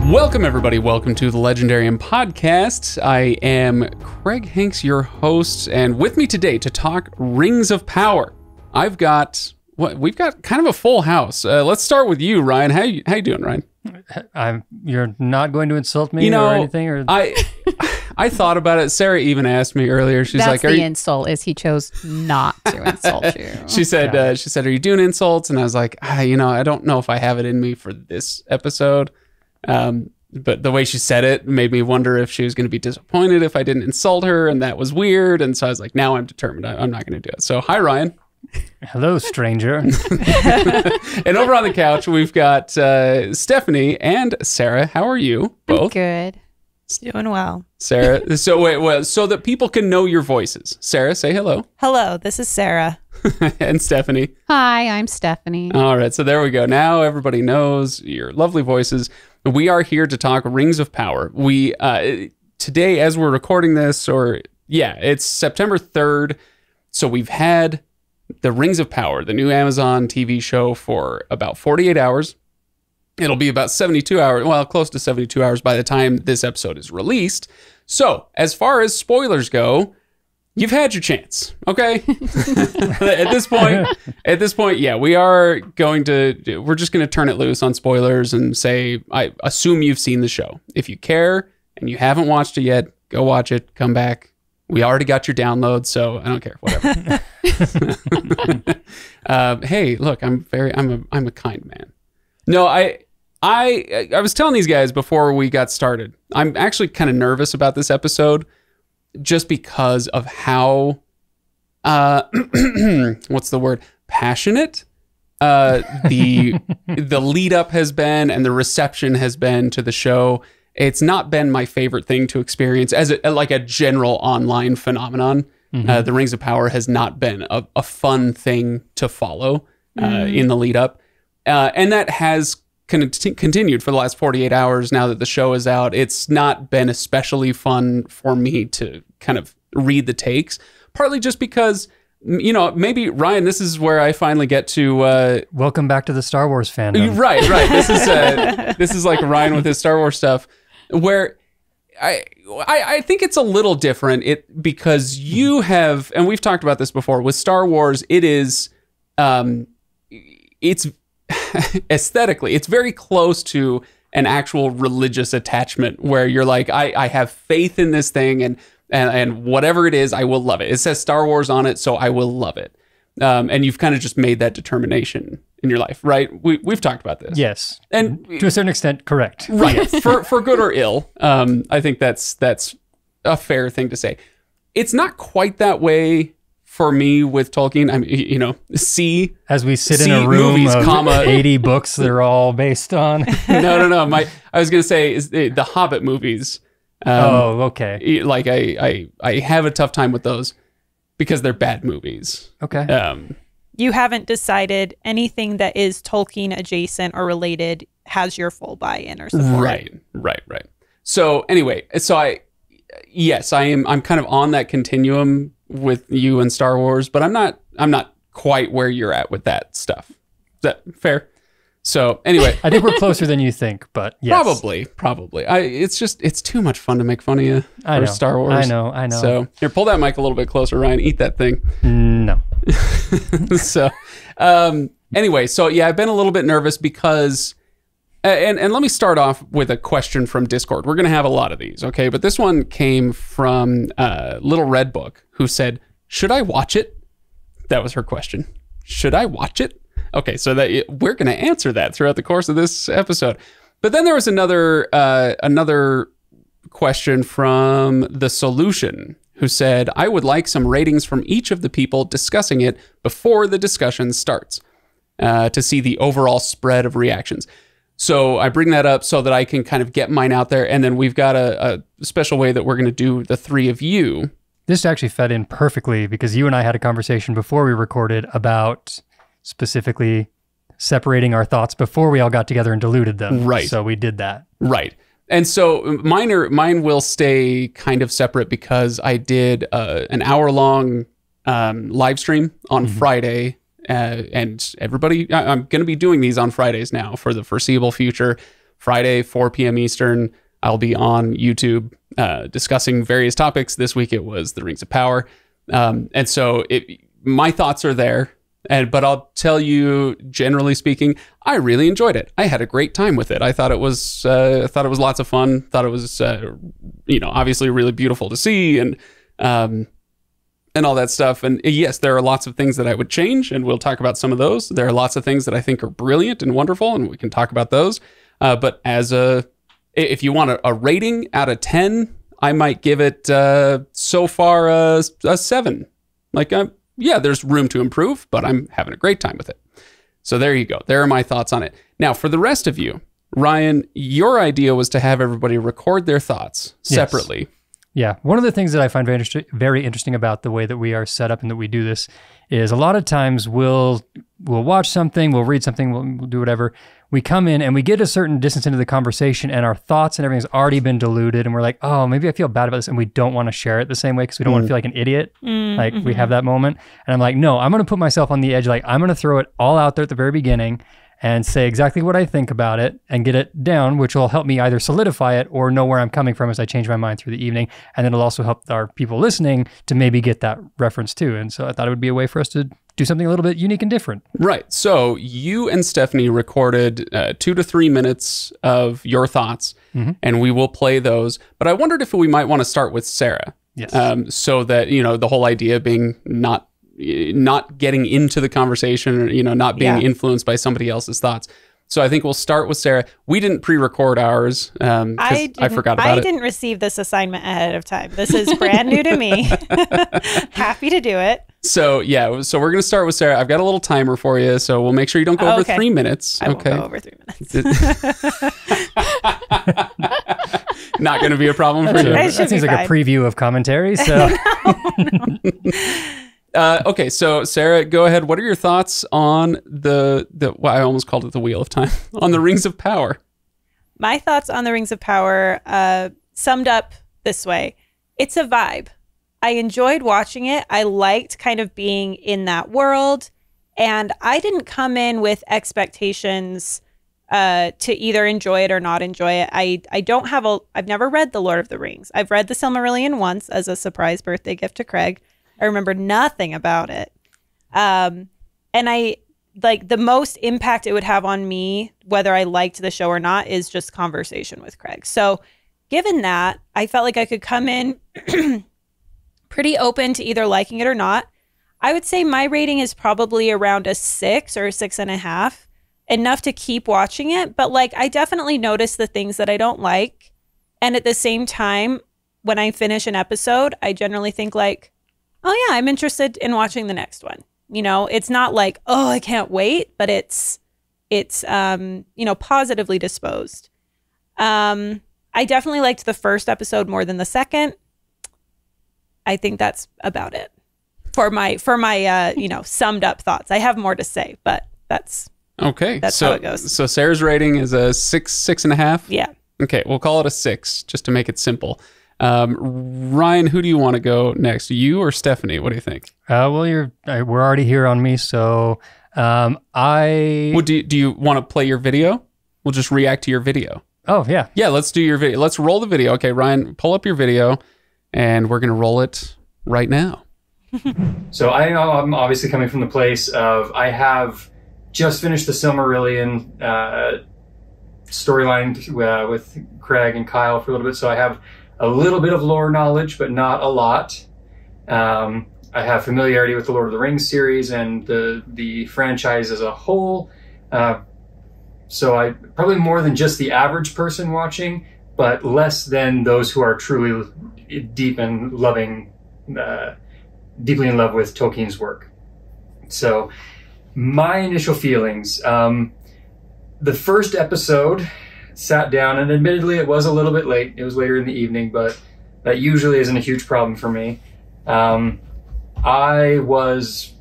Welcome, everybody. Welcome to the Legendarium Podcast. I am Craig Hanks, your host, and with me today to talk Rings of Power, we've got kind of a full house. Let's start with you, Ryan. How you doing, Ryan? You're not going to insult me or anything? Or I thought about it. Sara even asked me earlier. She's That's like, the insult is he chose not to insult you. She said, "Are you doing insults?" And I was like, I don't know if I have it in me for this episode. But the way she said it made me wonder if she was going to be disappointed if I didn't insult her, and that was weird. And so I was like, now I'm determined. I'm not going to do it. So hi, Ryan. Hello, stranger. And over on the couch, we've got Stephanie and Sara. How are you both? I'm good. Doing well. Sara, so that people can know your voices. Sara, say hello. Hello, this is Sara. And Stephanie. Hi, I'm Stephanie. All right, so there we go. Now everybody knows your lovely voices. We are here to talk Rings of Power. We today, as we're recording this, it's September 3rd. So we've had the Rings of Power, the new Amazon TV show, for about 48 hours. It'll be about 72 hours, well, close to 72 hours by the time this episode is released. So, as far as spoilers go, you've had your chance, okay? At this point, yeah, we're just going to turn it loose on spoilers and say, I assume you've seen the show. If you care and you haven't watched it yet, go watch it, come back. We already got your download, so I don't care, whatever. Hey, look, I'm a kind man. No, I was telling these guys before we got started, I'm actually kind of nervous about this episode just because of how, what's the word? Passionate the lead up has been and the reception has been to the show. It's not been my favorite thing to experience as a general online phenomenon. Mm-hmm. The Rings of Power has not been a fun thing to follow in the lead up. And that has continued for the last 48 hours now that the show is out. It's not been especially fun for me to kind of read the takes, partly just because, maybe, Ryan, this is where I finally get to... welcome back to the Star Wars fandom. Right. This is like Ryan with his Star Wars stuff, where I think it's a little different because you have, and we've talked about this before, with Star Wars, it is... it's aesthetically, it's very close to an actual religious attachment where you're like, I have faith in this thing and whatever it is, I will love it. It says Star Wars on it, so I will love it. And you've kind of just made that determination in your life, right? We've talked about this. Yes. And to a certain extent, correct. Right. for good or ill. I think that's a fair thing to say. It's not quite that way for me with Tolkien. I mean, as we sit in a room movies, of 80 books they're all based on. No. I was going to say is the Hobbit movies. Okay. Like I have a tough time with those because they're bad movies. Okay. You haven't decided anything that is Tolkien adjacent or related has your full buy-in or support. Right. So anyway, I'm kind of on that continuum with you and Star Wars, but I'm not quite where you're at with that stuff. Is that fair? So anyway, I think we're closer than you think, but yes. Probably. It's too much fun to make fun of you for Star Wars. I know. So here, pull that mic a little bit closer, Ryan. Eat that thing. No. So anyway, so yeah, I've been a little bit nervous because, and let me start off with a question from Discord. We're going to have a lot of these, okay? But this one came from Little Red Book, who said, should I watch it? That was her question. Should I watch it? Okay, so we're going to answer that throughout the course of this episode. But then there was another question from The Solution, who said, I would like some ratings from each of the people discussing it before the discussion starts to see the overall spread of reactions. So I bring that up so that I can kind of get mine out there. And then we've got a special way that we're going to do the three of you. This actually fed in perfectly because you and I had a conversation before we recorded about specifically separating our thoughts before we all got together and diluted them. Right. So we did that. Right. And so mine will stay kind of separate because I did an hour-long live stream on Friday. And everybody, I'm going to be doing these on Fridays now for the foreseeable future. Friday, 4 p.m. Eastern, I'll be on YouTube discussing various topics. This week it was the Rings of Power. And so my thoughts are there. But I'll tell you, generally speaking, I really enjoyed it. I had a great time with it. I thought it was lots of fun. Thought it was, obviously really beautiful to see and all that stuff. And yes, there are lots of things that I would change, and we'll talk about some of those. There are lots of things that I think are brilliant and wonderful, and we can talk about those. But if you want a rating out of 10, I might give it so far a 7. Yeah, there's room to improve, but I'm having a great time with it. So there you go. There are my thoughts on it. Now, for the rest of you, Ryan, your idea was to have everybody record their thoughts separately. Yes. Yeah. One of the things that I find very interesting about the way that we are set up and that we do this is a lot of times we'll watch something, we'll read something, we'll do whatever. We come in and we get a certain distance into the conversation and our thoughts and everything's already been diluted and we're like, oh, maybe I feel bad about this, and we don't want to share it the same way because we don't want to feel like an idiot. Like we have that moment. And I'm like, no, I'm going to put myself on the edge. Like I'm going to throw it all out there at the very beginning and say exactly what I think about it and get it down, which will help me either solidify it or know where I'm coming from as I change my mind through the evening. And then it'll also help our people listening to maybe get that reference too. And so I thought it would be a way for us to do something a little bit unique and different. Right. So you and Stephanie recorded 2 to 3 minutes of your thoughts, and we will play those. But I wondered if we might want to start with Sara. Yes. So that, the whole idea being not getting into the conversation or, not being influenced by somebody else's thoughts. So I think we'll start with Sara. We didn't pre-record ours. I forgot about it. I didn't receive this assignment ahead of time. This is brand new to me. Happy to do it. So yeah, so we're going to start with Sara. I've got a little timer for you, so we'll make sure you don't go over 3 minutes. I won't go over 3 minutes. Not going to be a problem for you. That seems like a preview of commentary. So. Okay, so Sara, go ahead. What are your thoughts on I almost called it the Wheel of Time, on the Rings of Power? My thoughts on the Rings of Power summed up this way. It's a vibe. I enjoyed watching it. I liked kind of being in that world. And I didn't come in with expectations to either enjoy it or not enjoy it. I've never read The Lord of the Rings. I've read The Silmarillion once as a surprise birthday gift to Craig. I remember nothing about it. And I like the most impact it would have on me, whether I liked the show or not, is just conversation with Craig. So given that, I felt like I could come in pretty open to either liking it or not. I would say my rating is probably around a 6 or a 6.5, enough to keep watching it. But I definitely notice the things that I don't like. And at the same time, when I finish an episode, I generally think oh yeah, I'm interested in watching the next one. It's not like, oh, I can't wait, but it's positively disposed. I definitely liked the first episode more than the second. I think that's about it for my summed up thoughts. I have more to say, but that's okay. That's how it goes. So Sarah's rating is a 6.5. Yeah. Okay, we'll call it a 6 just to make it simple. Ryan, who do you want to go next? You or Stephanie? What do you think? Well, we're already here on me, so do you want to play your video? We'll just react to your video. Oh yeah, let's do your video. Let's roll the video. Okay, Ryan, pull up your video, and we're gonna roll it right now. So I'm obviously coming from the place of I have just finished the Silmarillion storyline with Craig and Kyle for a little bit, so I have a little bit of lore knowledge, but not a lot. I have familiarity with the Lord of the Rings series and the franchise as a whole. So I probably more than just the average person watching, but less than those who are truly deeply in love with Tolkien's work. So my initial feelings, the first episode, sat down, and admittedly it was a little bit late. It was later in the evening, but that usually isn't a huge problem for me. I was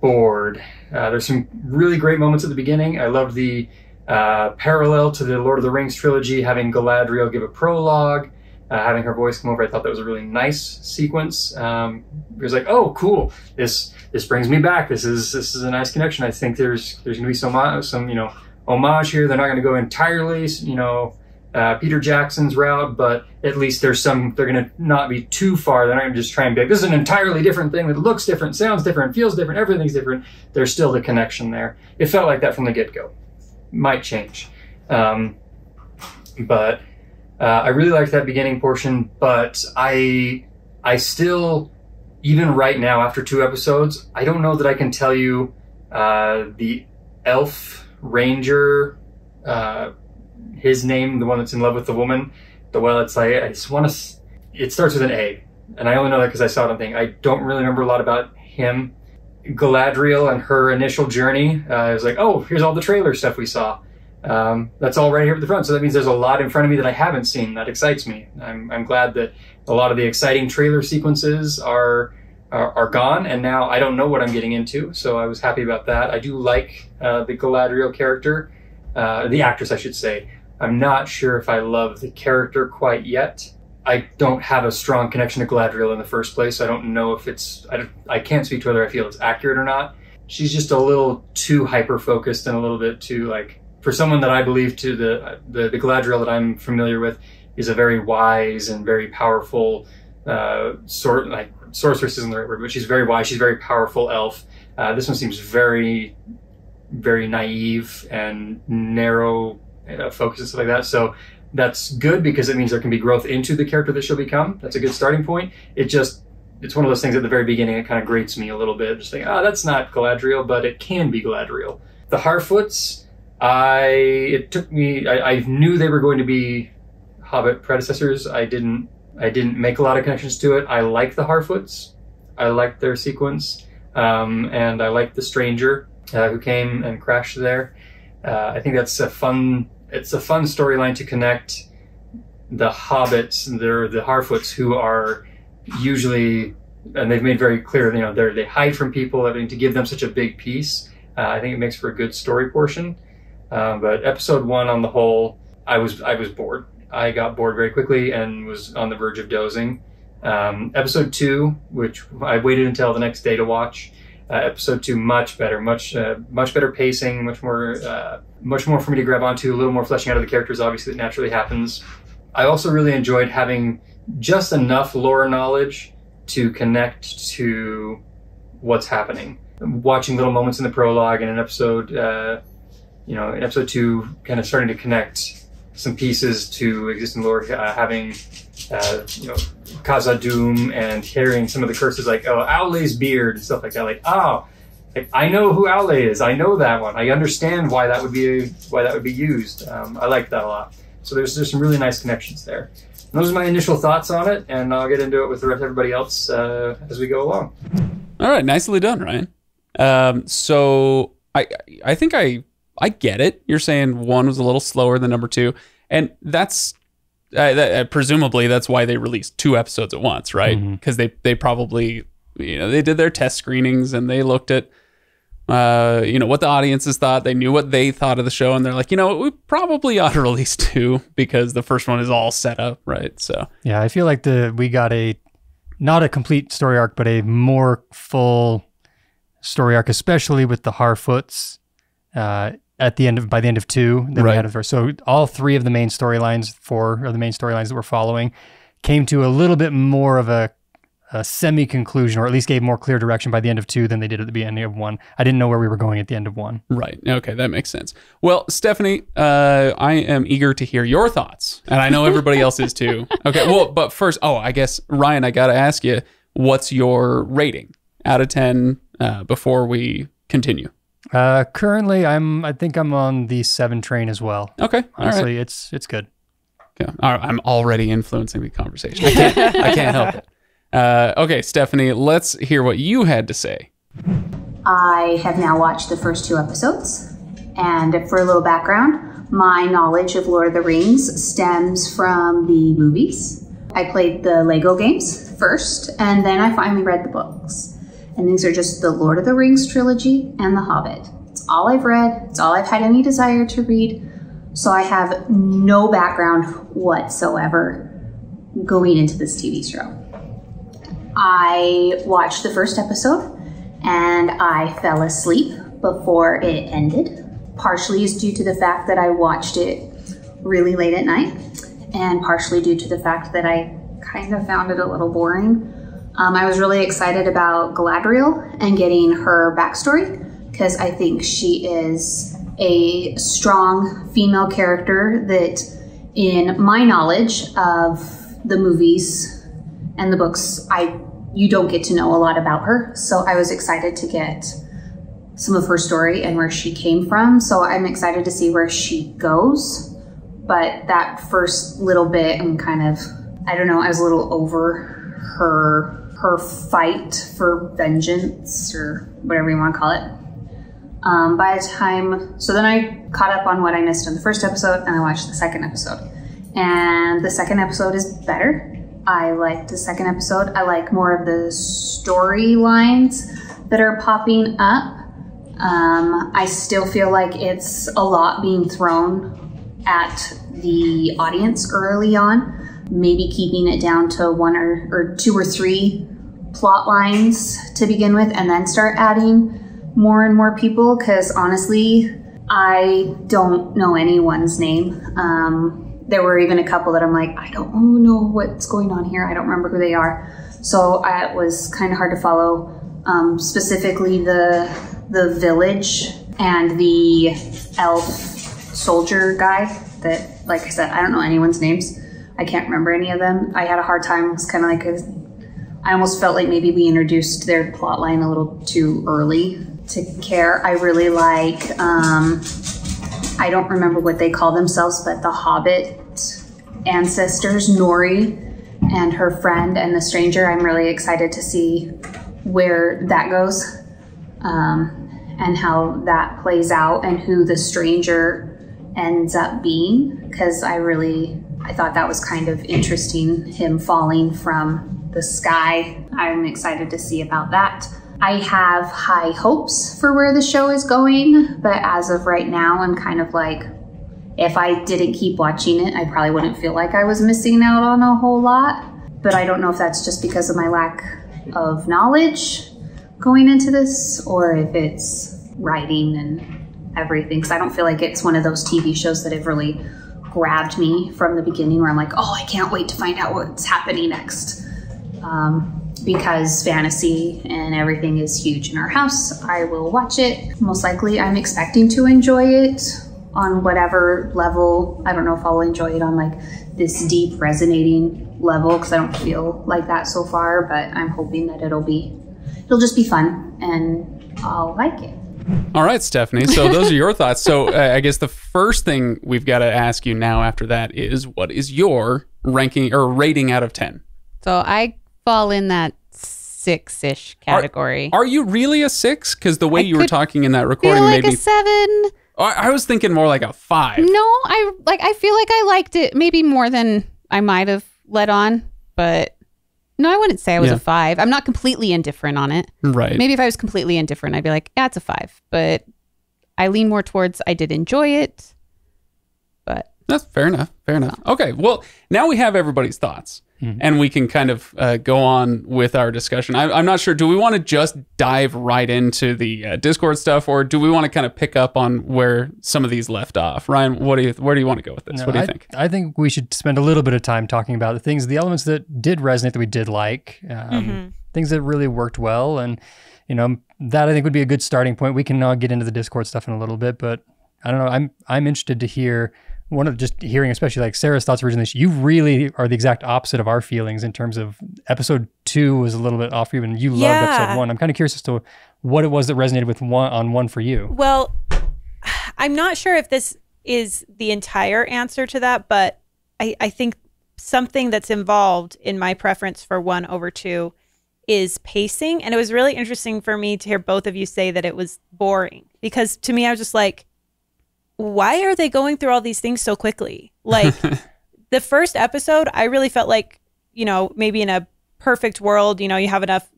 bored. There's some really great moments at the beginning. I loved the parallel to the Lord of the Rings trilogy, having Galadriel give a prologue, having her voice come over. I thought that was a really nice sequence. It was like, oh, cool. This brings me back. This is a nice connection. I think there's going to be some homage here. They're not going to go entirely, Peter Jackson's route, but at least they're going to not be too far. They're not going to just try and be like, this is an entirely different thing that looks different, sounds different, feels different, everything's different. There's still the connection there. It felt like that from the get-go. Might change. But I really liked that beginning portion, but I still, even right now after 2 episodes, I don't know that I can tell you the elf ranger, his name, the one that's in love with the woman. It starts with an A, and I only know that because I saw it on thing. I don't really remember a lot about him. Galadriel and her initial journey. I was like, oh, here's all the trailer stuff we saw. That's all right here at the front. So that means there's a lot in front of me that I haven't seen. That excites me. I'm glad that a lot of the exciting trailer sequences are gone, and now I don't know what I'm getting into. So I was happy about that. I do like the Galadriel character, the actress, I should say. I'm not sure if I love the character quite yet. I don't have a strong connection to Galadriel in the first place. So I don't know if I can't speak to whether I feel it's accurate or not. She's just a little too hyper-focused and a little bit too, for someone that I believe to the Galadriel that I'm familiar with is a very wise and very powerful sorceress isn't the right word, but she's very wise. She's a very powerful elf. This one seems very, very naive and narrow focus and stuff like that. So that's good because it means there can be growth into the character that she'll become. That's a good starting point. It's one of those things at the very beginning, it kind of grates me a little bit. Just thinking, that's not Galadriel, but it can be Galadriel. The Harfoots, I knew they were going to be Hobbit predecessors. I didn't make a lot of connections to it. I like the Harfoots. I liked their sequence. And I liked the stranger who came and crashed there. I think that's a fun storyline to connect the hobbits, the Harfoots, who are usually, and they've made very clear, they hide from people, to give them such a big piece. I think it makes for a good story portion. But episode 1 on the whole, I was bored. I got bored very quickly and was on the verge of dozing. Episode 2, which I waited until the next day to watch. Episode 2, much better, much better pacing, much more for me to grab onto, a little more fleshing out of the characters, obviously, that naturally happens. I also really enjoyed having just enough lore knowledge to connect to what's happening. Watching little moments in the prologue and in episode 2, kind of starting to connect some pieces to existing lore, having Khazad-dûm and hearing some of the curses like, Aule's beard and stuff like that. I know who Aule is. I know that one. I understand why that would be used. I like that a lot. So there's some really nice connections there. And those are my initial thoughts on it, and I'll get into it with the rest of everybody else as we go along. All right, nicely done, Ryan. So I think I get it. You're saying 1 was a little slower than number 2, and that's presumably that's why they released 2 episodes at once, right? Because they probably they did their test screenings and they looked at what the audiences thought. They knew what they thought of the show, and they're like, we probably ought to release 2 because the first one is all set up, right? So yeah, I feel like we got not a complete story arc, but a more full story arc, especially with the Harfoots by the end of 2 than we had at first. So all 3 of the main storylines, 4 of the main storylines that we're following, came to a little bit more of a semi-conclusion, or at least gave more clear direction by the end of 2 than they did at the beginning of 1. I didn't know where we were going at the end of 1. Right. Okay, that makes sense. Well, Stephanie, I am eager to hear your thoughts, and I know everybody else is too. Okay, well, but first, I guess, Ryan, I got to ask you, what's your rating out of 10 before we continue? Currently, I think I'm on the 7 train as well. Okay, honestly, right. it's good. Okay, I'm already influencing the conversation. I can't help it. Okay, Stephanie, let's hear what you had to say. I have now watched the first 2 episodes, and for a little background, my knowledge of Lord of the Rings stems from the movies. I played the Lego games first, and then I finally read the books. And these are just the Lord of the Rings trilogy and The Hobbit. It's all I've read. It's all I've had any desire to read. So I have no background whatsoever going into this TV show. I watched the first episode and I fell asleep before it ended. partially is due to the fact that I watched it really late at night, and partially due to the fact that I kind of found it a little boring. I was really excited about Galadriel and getting her backstory, because I think she is a strong female character that, in my knowledge of the movies and the books, you don't get to know a lot about her. So I was excited to get some of her story and where she came from. So I'm excited to see where she goes. But that first little bit, I'm kind of, I don't know, I was a little over her fight for vengeance, or whatever you want to call it. By the time, so then I caught up on what I missed in the first episode, and I watched the second episode. And the second episode is better. I liked the second episode. I like more of the storylines that are popping up. I still feel like it's a lot being thrown at the audience early on, maybe keeping it down to one or two or three plot lines to begin with, and then start adding more and more people, because honestly, I don't know anyone's name. There were even a couple that I'm like, I don't know what's going on here. I don't remember who they are. So it was kind of hard to follow, specifically the village and the elf soldier guy that, like I said, I don't know anyone's names. I can't remember any of them. I had a hard time. It's kind of like, I almost felt like maybe we introduced their plot line a little too early to care. I really like, I don't remember what they call themselves, but the Hobbit ancestors, Nori and her friend and the stranger. I'm really excited to see where that goes, and how that plays out, and who the stranger ends up being, because I thought that was kind of interesting, him falling from the sky. I'm excited to see about that. I have high hopes for where the show is going, but as of right now, I'm kind of like, if I didn't keep watching it, I probably wouldn't feel like I was missing out on a whole lot. But I don't know if that's just because of my lack of knowledge going into this, or if it's writing and everything, because I don't feel like it's one of those TV shows that have really grabbed me from the beginning, where I'm like, oh, I can't wait to find out what's happening next. Because fantasy and everything is huge in our house, I will watch it. Most likely I'm expecting to enjoy it on whatever level. I don't know if I'll enjoy it on like this deep resonating level, because I don't feel like that so far, but I'm hoping that it'll just be fun and I'll like it. All right, Stephanie. So those are your thoughts. So I guess the first thing we've got to ask you now after that is, what is your ranking or rating out of 10? So I fall in that 6-ish category. Are you really a 6? Because the way you were talking in that recording feel like made me... a 7. I was thinking more like a 5. No, I feel like I liked it maybe more than I might have let on, but no, I wouldn't say I was a 5. I'm not completely indifferent on it. Right. Maybe if I was completely indifferent, I'd be like, yeah, it's a 5. But I lean more towards I did enjoy it. But that's fair enough. Fair enough. Okay. Well, now we have everybody's thoughts. And we can kind of go on with our discussion. I'm not sure. Do we want to just dive right into the Discord stuff, or do we want to kind of pick up on where some of these left off? Ryan, where do you want to go with this? No, what do you think? I think we should spend a little bit of time talking about the things, the elements that did resonate, that we did like, things that really worked well. And, that I think would be a good starting point. We can get into the Discord stuff in a little bit, but I don't know. I'm interested to hear just hearing, especially like Sarah's thoughts originally. You really are the exact opposite of our feelings in terms of episode 2 was a little bit off for you, and you loved episode 1. I'm kind of curious as to what it was that resonated with one for you. Well, I'm not sure if this is the entire answer to that, but I think something that's involved in my preference for 1 over 2 is pacing. And it was really interesting for me to hear both of you say that it was boring, because to me, I was just like, why are they going through all these things so quickly? Like the first episode, I really felt like, maybe in a perfect world, you have enough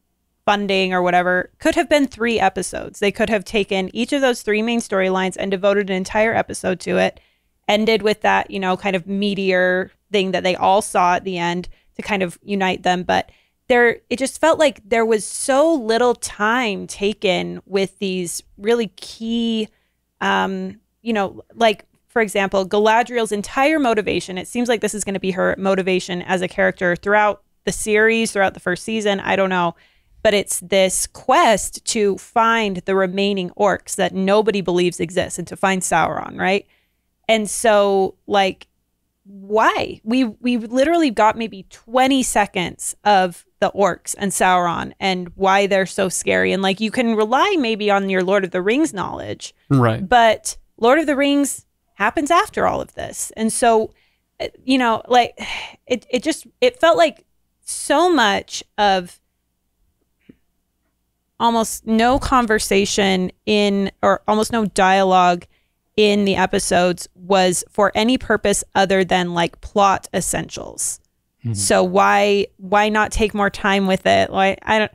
funding or whatever, could have been 3 episodes. They could have taken each of those 3 main storylines and devoted an entire episode to it, ended with that, kind of meteor thing that they all saw at the end to kind of unite them. But it just felt like there was so little time taken with these really key like, for example, Galadriel's entire motivation, it seems like this is going to be her motivation as a character throughout the series, throughout the first season. I don't know. But it's this quest to find the remaining orcs that nobody believes exist and to find Sauron, right? And so, like, why? We literally got maybe 20 seconds of the orcs and Sauron and why they're so scary. And, like, you can rely maybe on your Lord of the Rings knowledge. Right. But Lord of the Rings happens after all of this. And so, like, it felt like so much of almost no conversation or almost no dialogue in the episodes was for any purpose other than like plot essentials. Mm-hmm. So why not take more time with it? Like, I don't.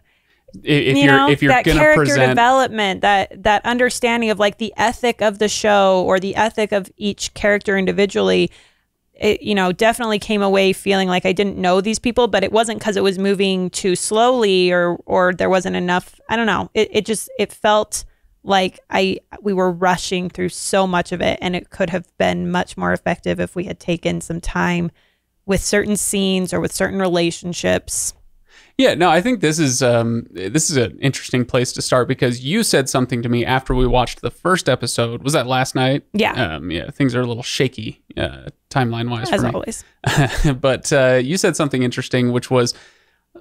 If you're that gonna character present development, that understanding of like the ethic of the show or the ethic of each character individually, it, definitely came away feeling like I didn't know these people, but it wasn't because it was moving too slowly or there wasn't enough. I don't know. It felt like we were rushing through so much of it, and it could have been much more effective if we had taken some time with certain scenes or with certain relationships. Yeah, no, I think this is an interesting place to start because you said something to me after we watched the first episode. Was that last night? Yeah. Yeah, things are a little shaky timeline-wise as for me. Always. But you said something interesting, which was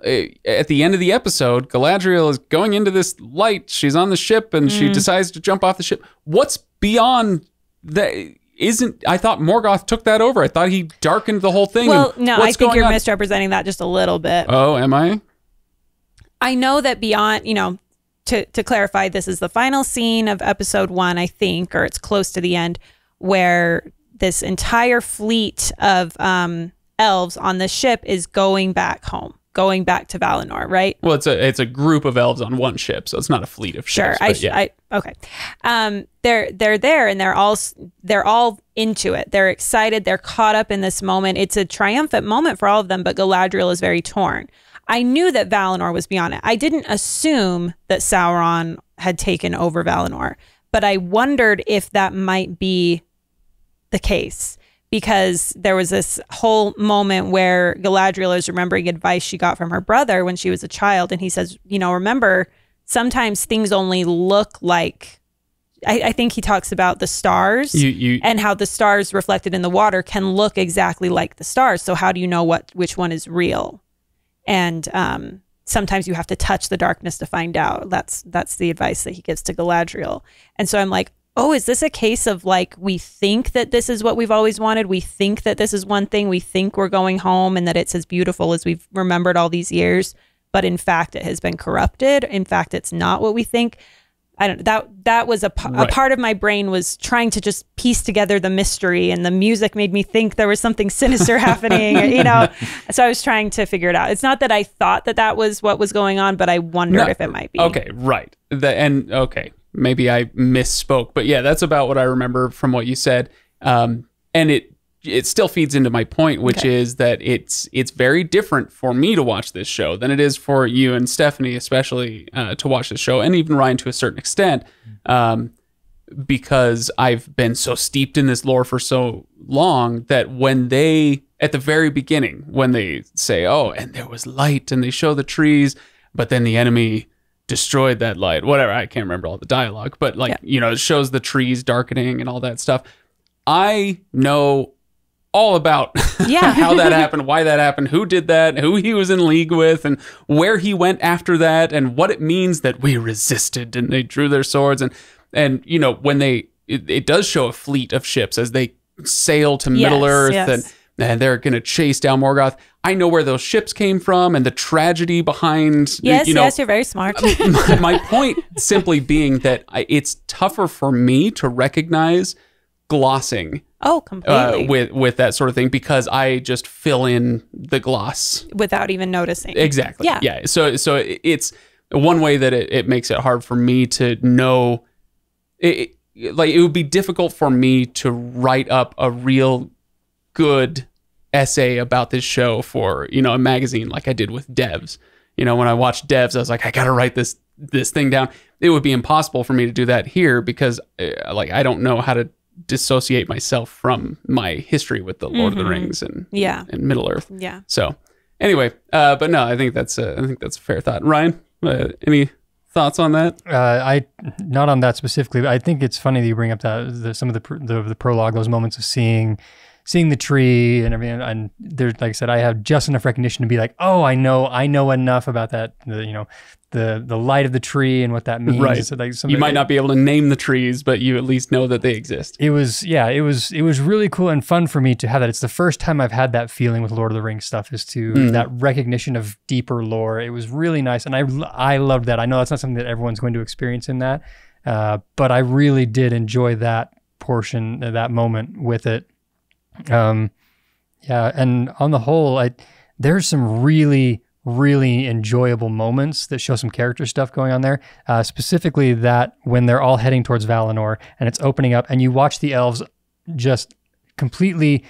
at the end of the episode, Galadriel is going into this light. She's on the ship, and she decides to jump off the ship. What's beyond that? I thought Morgoth took that over. I thought he darkened the whole thing. Well, no, I think you're on? misrepresenting that just a little bit. Oh, am I? I know that beyond, to clarify, this is the final scene of episode 1, I think, or it's close to the end, where this entire fleet of elves on the ship is going back home, going back to Valinor, right? Well, it's a group of elves on one ship, so it's not a fleet of ships. Sure, okay. They're there, and they're all into it. They're excited. They're caught up in this moment. It's a triumphant moment for all of them, but Galadriel is very torn. I knew that Valinor was beyond it. I didn't assume that Sauron had taken over Valinor, but I wondered if that might be the case, because there was this whole moment where Galadriel is remembering advice she got from her brother when she was a child. And he says, remember, sometimes things only look like, I think he talks about the stars and how the stars reflected in the water can look exactly like the stars. So how do you know which one is real? And sometimes you have to touch the darkness to find out. That's the advice that he gives to Galadriel. And so I'm like, oh, is this a case of like, we think that this is what we've always wanted? We think that this is one thing. We think we're going home and that it's as beautiful as we've remembered all these years. But in fact, it has been corrupted. In fact, it's not what we think. I don't know. That was a part of my brain was trying to just piece together the mystery, and the music made me think there was something sinister happening, So I was trying to figure it out. It's not that I thought that was what was going on, but I wondered if it might be. Okay, right. Maybe I misspoke, but yeah, that's about what I remember from what you said. And it still feeds into my point, which is that it's very different for me to watch this show than it is for you and Stephanie, especially to watch this show, and even Ryan to a certain extent, because I've been so steeped in this lore for so long that when at the very beginning, when they say, oh, and there was light, and they show the trees, but then the enemy destroyed that light, whatever, I can't remember all the dialogue, but it shows the trees darkening and all that stuff. I know all about how that happened, why that happened, who did that, who he was in league with, and where he went after that, and what it means that we resisted and they drew their swords. And when it does show a fleet of ships as they sail to Middle Earth and they're going to chase down Morgoth. I know where those ships came from and the tragedy behind. Yes, you're very smart. my point simply being that it's tougher for me to recognize glossing. Oh, completely. With that sort of thing, because I just fill in the gloss without even noticing. Exactly. Yeah. So it's one way that it makes it hard for me to know. It would be difficult for me to write up a real good essay about this show for a magazine like I did with Devs. When I watched Devs, I was like, I got to write this thing down. It would be impossible for me to do that here because I don't know how to dissociate myself from my history with the Lord of the Rings and Middle Earth. Yeah. So anyway, but no, I think that's a fair thought. Ryan, any thoughts on that? I not on that specifically, but I think it's funny that you bring up that some of the prologue, those moments of seeing the tree and everything. And there's, like I said, I have just enough recognition to be like, oh, I know enough about that. The light of the tree and what that means. Right. So like you might not be able to name the trees, but you at least know that they exist. It was really cool and fun for me to have that. It's the first time I've had that feeling with Lord of the Rings stuff, is to that recognition of deeper lore. It was really nice. And I loved that. I know that's not something that everyone's going to experience in that, but I really did enjoy that portion, that moment with it. And on the whole, there's some really enjoyable moments that show some character stuff going on there. Specifically that when they're all heading towards Valinor and it's opening up and you watch the elves just completely,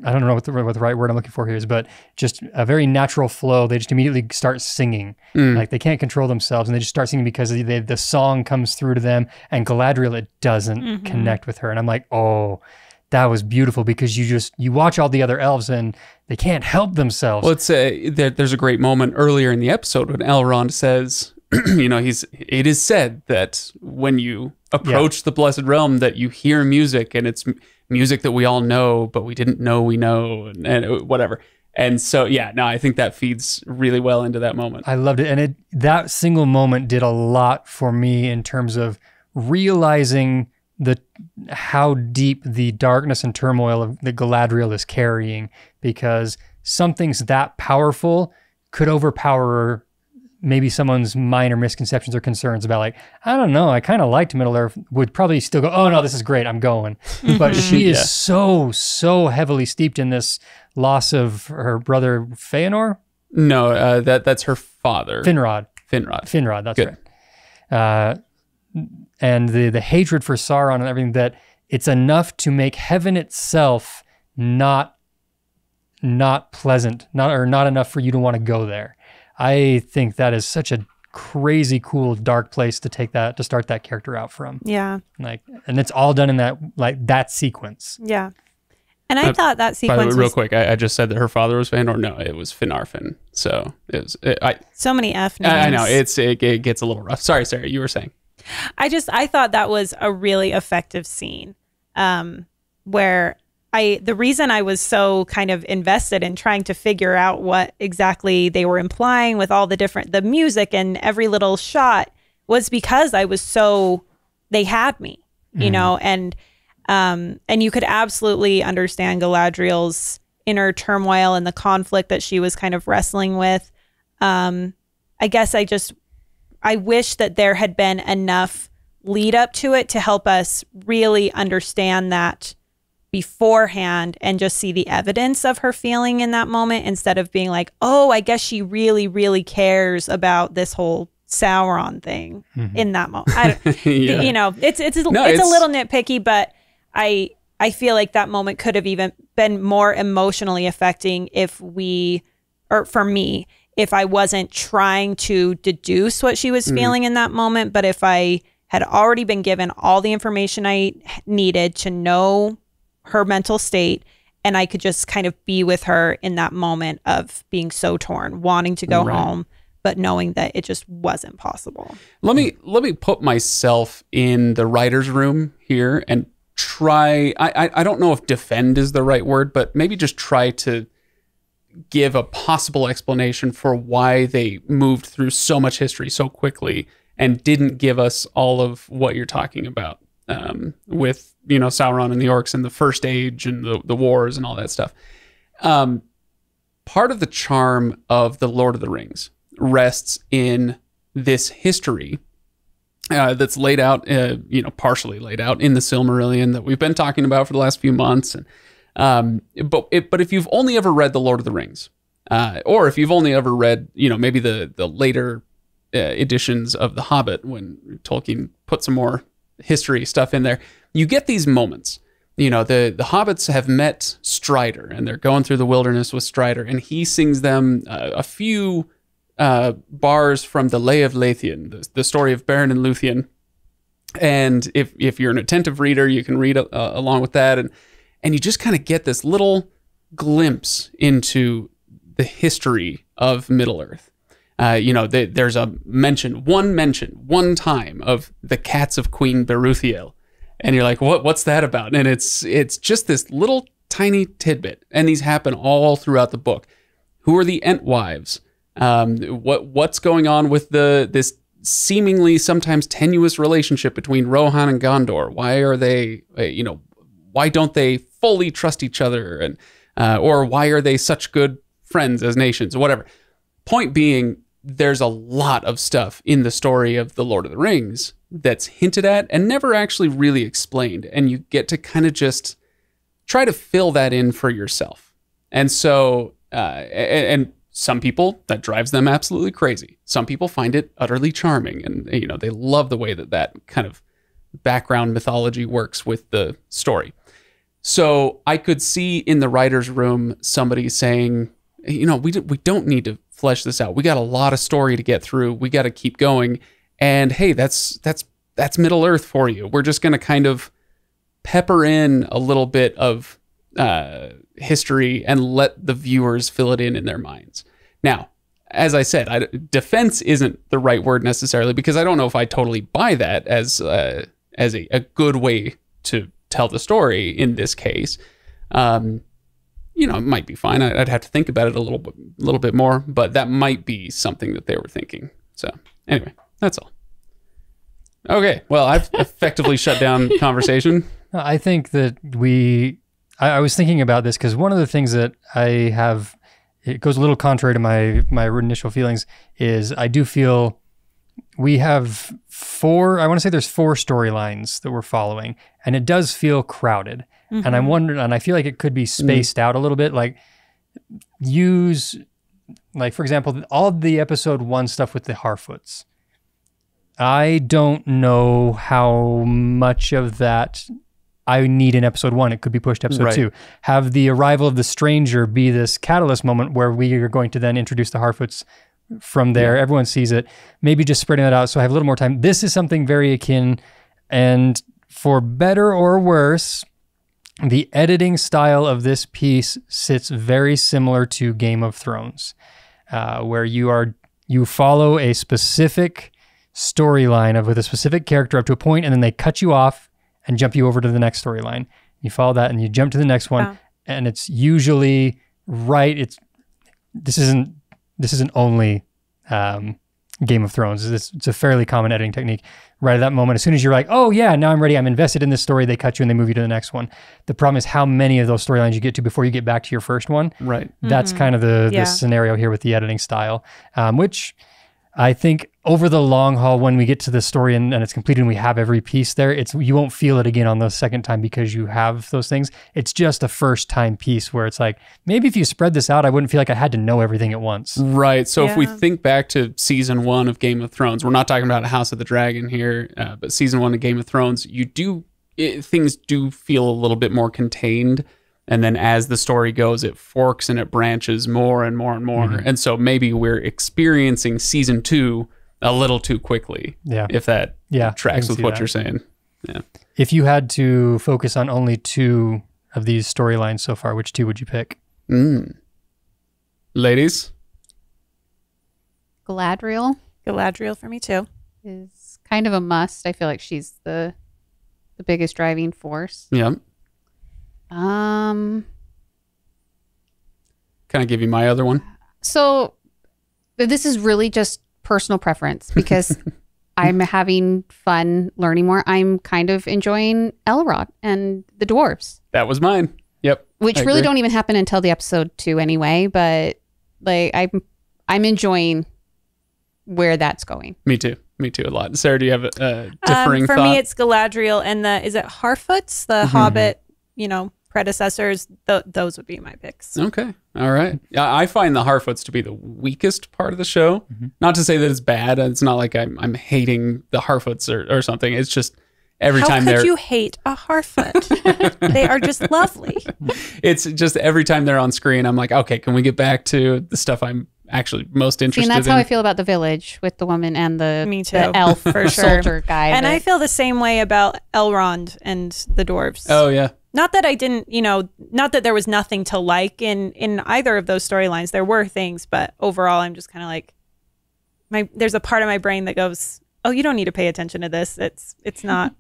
I don't know what the right word I'm looking for here is, but just a very natural flow. They just immediately start singing. Like they can't control themselves and they just start singing because the song comes through to them, and Galadriel, it doesn't connect with her. And I'm like, oh, that was beautiful, because you watch all the other elves and they can't help themselves. Well, there's a great moment earlier in the episode when Elrond says, it is said that when you approach the Blessed Realm that you hear music, and it's music that we all know, but we didn't know we know, and whatever. And so, I think that feeds really well into that moment. I loved it. And that single moment did a lot for me in terms of realizing how deep the darkness and turmoil of the Galadriel is carrying, because something's that powerful could overpower maybe someone's minor misconceptions or concerns about, like, I don't know, I kind of liked Middle Earth, would probably still go, oh no, this is great, I'm going. But she is so heavily steeped in this loss of her brother Feanor. No, that's her father. Finrod, that's Good. Right. And the hatred for Sauron and everything, that it's enough to make heaven itself not pleasant, not enough for you to want to go there. I think that is such a crazy cool dark place to start that character out from. Yeah. And it's all done in that sequence. Yeah. And I thought that sequence. By the way, real quick, I just said that her father was Fëanor. No, it was Finarfin. So so many F names. I know it gets a little rough. Sorry, Sarah, you were saying. I thought that was a really effective scene, where the reason I was so kind of invested in trying to figure out what exactly they were implying with all the music and every little shot was because they had me, and you could absolutely understand Galadriel's inner turmoil and the conflict that she was kind of wrestling with. I guess I wish that there had been enough lead up to it to help us really understand that beforehand and just see the evidence of her feeling in that moment, instead of being like, oh, I guess she really, really cares about this whole Sauron thing in that moment. It's a little nitpicky, but I feel like that moment could have even been more emotionally affecting for me, if I wasn't trying to deduce what she was feeling in that moment, but if I had already been given all the information I needed to know her mental state, and I could just kind of be with her in that moment of being so torn, wanting to go home, but knowing that it just wasn't possible. Let me put myself in the writer's room here and try, I don't know if defend is the right word, but maybe just try to give a possible explanation for why they moved through so much history so quickly and didn't give us all of what you're talking about, with Sauron and the orcs and the First Age and the wars and all that stuff. Part of the charm of the Lord of the Rings rests in this history that's laid out, partially laid out in the Silmarillion that we've been talking about for the last few months. And but if you've only ever read The Lord of the Rings, or if you've only ever read, maybe the later editions of The Hobbit, when Tolkien put some more history stuff in there, you get these moments. The hobbits have met Strider, and they're going through the wilderness with Strider, and he sings them a few bars from the Lay of Leithian, the story of Beren and Luthien, And if you're an attentive reader, you can read along with that. And you just kind of get this little glimpse into the history of Middle-earth. There's one time of the cats of Queen Beruthiel. And you're like, what's that about? And it's just this little tiny tidbit. And these happen all throughout the book. Who are the Entwives? What's going on with this seemingly sometimes tenuous relationship between Rohan and Gondor? Why are they, why don't they fully trust each other? And or why are they such good friends as nations or whatever? Point being, there's a lot of stuff in the story of The Lord of the Rings that's hinted at and never actually really explained. And you get to kind of just try to fill that in for yourself. And so, and some people, that drives them absolutely crazy. Some people find it utterly charming. And, they love the way that kind of background mythology works with the story. So I could see in the writer's room somebody saying, we don't need to flesh this out. We got a lot of story to get through. We got to keep going. And hey, that's Middle-earth for you. We're just going to kind of pepper in a little bit of history and let the viewers fill it in their minds. Now, as I said, defense isn't the right word necessarily, because I don't know if I totally buy that as a good way to tell the story in this case. It might be fine. I'd have to think about it a little bit more, but that might be something that they were thinking. So anyway, that's all. Okay, well, I've effectively shut down conversation. I think that I was thinking about this because one of the things that I have, it goes a little contrary to my initial feelings, is I do feel we have I want to say there's 4 storylines that we're following, and it does feel crowded. Mm-hmm. And I'm wondering, and I feel like it could be spaced out a little bit, like for example, all of the episode 1 stuff with the Harfoots. I don't know how much of that I need in episode 1. It could be pushed to episode 2. Have the arrival of the stranger be this catalyst moment where we are going to then introduce the Harfoots from there. Yeah. Everyone sees it. Maybe just spreading that out so I have a little more time. This is something very akin, and for better or worse, the editing style of this piece sits very similar to Game of Thrones, where you follow a specific storyline with a specific character up to a point, and then they cut you off and jump you over to the next storyline. You follow that, and you jump to the next one, and it's usually right. This isn't only Game of Thrones. It's a fairly common editing technique. Right at that moment, as soon as you're like, oh yeah, now I'm ready, I'm invested in this story, they cut you and they move you to the next one. The problem is how many of those storylines you get to before you get back to your first one. Right. That's kind of the scenario here with the editing style, which I think over the long haul, when we get to the story and it's completed and we have every piece there, you won't feel it again on the second time because you have those things. It's just a first time piece where it's like, maybe if you spread this out, I wouldn't feel like I had to know everything at once. Right. So if we think back to season 1 of Game of Thrones, we're not talking about House of the Dragon here, but season 1 of Game of Thrones, things do feel a little bit more contained. And then as the story goes, it forks and it branches more and more and more. Mm-hmm. And so maybe we're experiencing season 2 a little too quickly. Yeah. If that tracks with what you're saying. Yeah. If you had to focus on only 2 of these storylines so far, which 2 would you pick? Ladies? Galadriel. Galadriel for me too. Is kind of a must. I feel like she's the biggest driving force. Yeah. Can I give you my other one? So this is really just personal preference because I'm having fun learning more. I'm kind of enjoying Elrond and the dwarves. That was mine. Yep. Which really don't even happen until the episode 2 anyway, but like I'm enjoying where that's going. Me too a lot. Sarah, do you have a differing thought? For me, it's Galadriel and is it Harfoots, the Hobbit, predecessors? Those would be my picks. Okay. All right. I find the Harfoots to be the weakest part of the show. Mm-hmm. Not to say that it's bad. It's not like I'm hating the Harfoots or something. It's just every time How could you hate a Harfoot? They are just lovely. It's just every time they're on screen, I'm like, okay, can we get back to the stuff I'm actually most interested And that's in. how I feel about the village with the woman and Me too. the elf For sure. soldier guy. And but- I feel the same way about Elrond and the dwarves. Oh yeah. Not that I didn't, not that there was nothing to like in either of those storylines. There were things, but overall, I'm just kind of like, there's a part of my brain that goes, oh, you don't need to pay attention to this. It's not,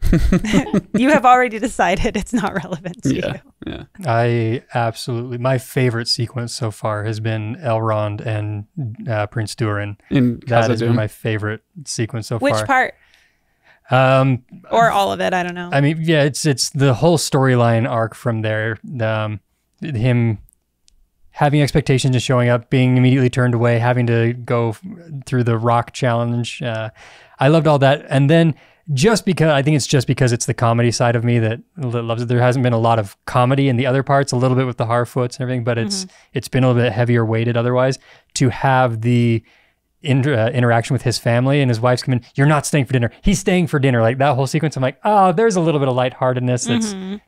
you have already decided it's not relevant to you. Yeah. I absolutely, my favorite sequence so far has been Elrond and Prince Durin. In That has been Khazad-dûm. my favorite sequence so Which far. part? Or all of it? I don't know. I mean, yeah, it's the whole storyline arc from there. Him having expectations and showing up, being immediately turned away, having to go through the rock challenge. I loved all that. And then I think it's just because it's the comedy side of me that loves it. There hasn't been a lot of comedy in the other parts, a little bit with the Harfoots and everything, but it's been a little bit heavier weighted otherwise. To have the interaction with his family and his wife's come in, you're not staying for dinner. He's staying for dinner. Like that whole sequence, I'm like, oh, there's a little bit of lightheartedness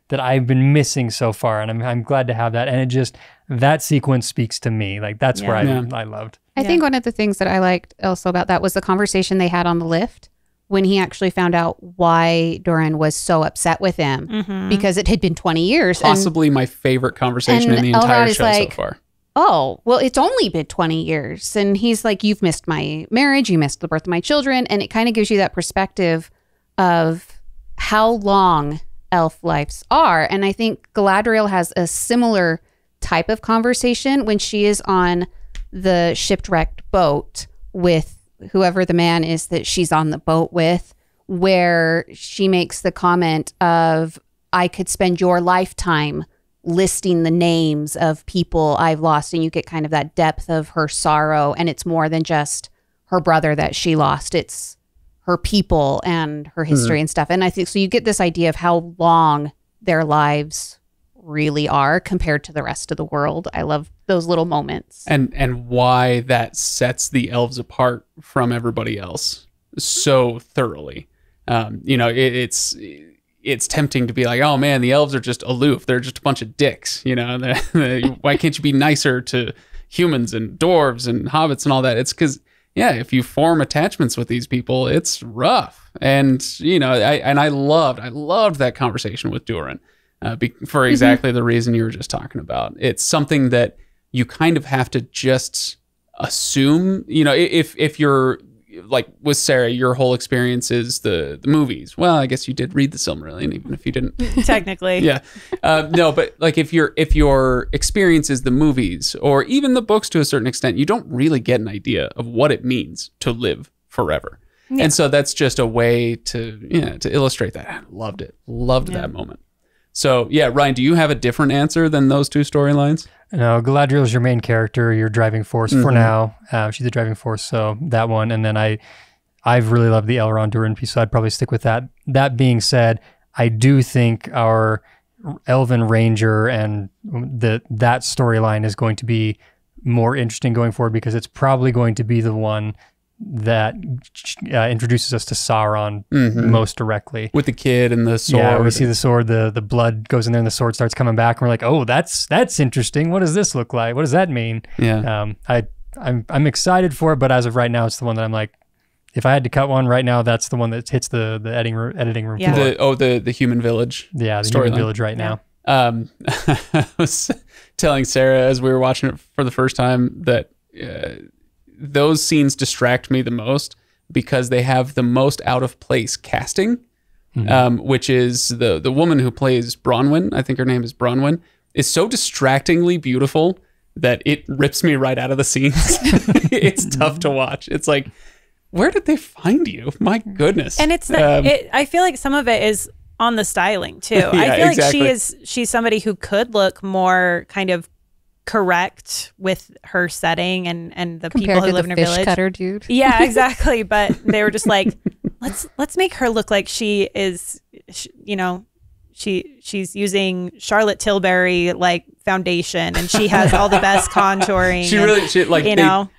that I've been missing so far. And I'm glad to have that. And that sequence speaks to me. Like that's where I loved. I think one of the things that I liked also about that was the conversation they had on the lift when he actually found out why Durin was so upset with him because it had been 20 years. Possibly my favorite conversation in the entire Elrond is show like, so far. Oh, well, it's only been 20 years. And he's like, you've missed my marriage. You missed the birth of my children. And it kind of gives you that perspective of how long elf lives are. And I think Galadriel has a similar type of conversation when she is on the shipwrecked boat with whoever the man is that she's on the boat with, where she makes the comment of, I could spend your lifetime listing the names of people I've lost, and you get kind of that depth of her sorrow, and it's more than just her brother that she lost, it's her people and her history and stuff. And I think so you get this idea of how long their lives really are compared to the rest of the world. I love those little moments. And why that sets the elves apart from everybody else so thoroughly. It's tempting to be like, oh man, the elves are just aloof. They're just a bunch of dicks. Why can't you be nicer to humans and dwarves and hobbits and all that? It's because, if you form attachments with these people, it's rough. And, I loved that conversation with Durin for exactly the reason you were just talking about. It's something that you kind of have to just assume, if you're, like with Sara, your whole experience is the movies. Well, I guess you did read the Silmarillion, even if you didn't. Technically. Yeah. No, but like if your experience is the movies or even the books to a certain extent, you don't really get an idea of what it means to live forever. Yeah. And so that's just a way to illustrate that. I loved it. Loved that moment. So Ryan, do you have a different answer than those two storylines? No, Galadriel is your main character, your driving force for now. She's the driving force, so that one. And then I've really loved the Elrond Durin piece, so I'd probably stick with that. That being said, I do think our Elven Ranger and that storyline is going to be more interesting going forward because it's probably going to be the one that introduces us to Sauron most directly. With the kid and the sword. Yeah, we see the sword, the blood goes in there and the sword starts coming back. And we're like, oh, that's interesting. What does this look like? What does that mean? Yeah. I'm excited for it, but as of right now, it's the one that I'm like, if I had to cut one right now, that's the one that hits the editing room floor. The human village. Yeah, the human village right now. I was telling Sara as we were watching it for the first time that those scenes distract me the most because they have the most out of place casting, which is the woman who plays Bronwyn, I think her name is Bronwyn, is so distractingly beautiful that it rips me right out of the scenes. It's tough to watch. It's like, where did they find you? My goodness. And it's not, I feel like some of it is on the styling too. I feel like she's somebody who could look more kind of correct with her setting and the people who live in her village. Cutter dude. Yeah, exactly. But they were just like, let's make her look like she is, she's using Charlotte Tilbury like foundation, and she has all the best contouring.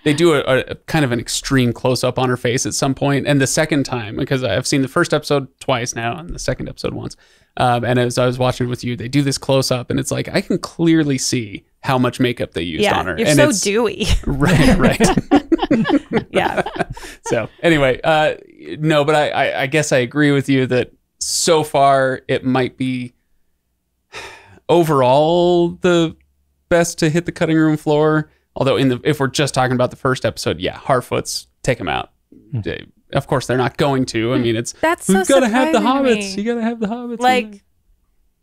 They do a kind of an extreme close up on her face at some point, and the second time, because I've seen the first episode twice now and the second episode once, and as I was watching it with you, they do this close up, and it's like I can clearly see how much makeup they used on her. You're and so it's, dewy. Right. Yeah. So anyway, no, but I guess I agree with you that so far it might be overall the best to hit the cutting room floor. Although if we're just talking about the first episode, yeah, Harfoot's take them out. Of course, they're not going to. I mean, That's so we've got to have the surprising to hobbits. me. You got to have the hobbits. Like,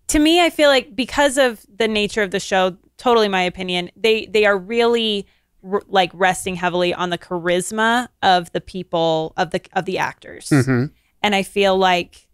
to me, I feel like because of the nature of the show, totally my opinion, they are really like resting heavily on the charisma of the people, of the actors. Mm-hmm. And I feel like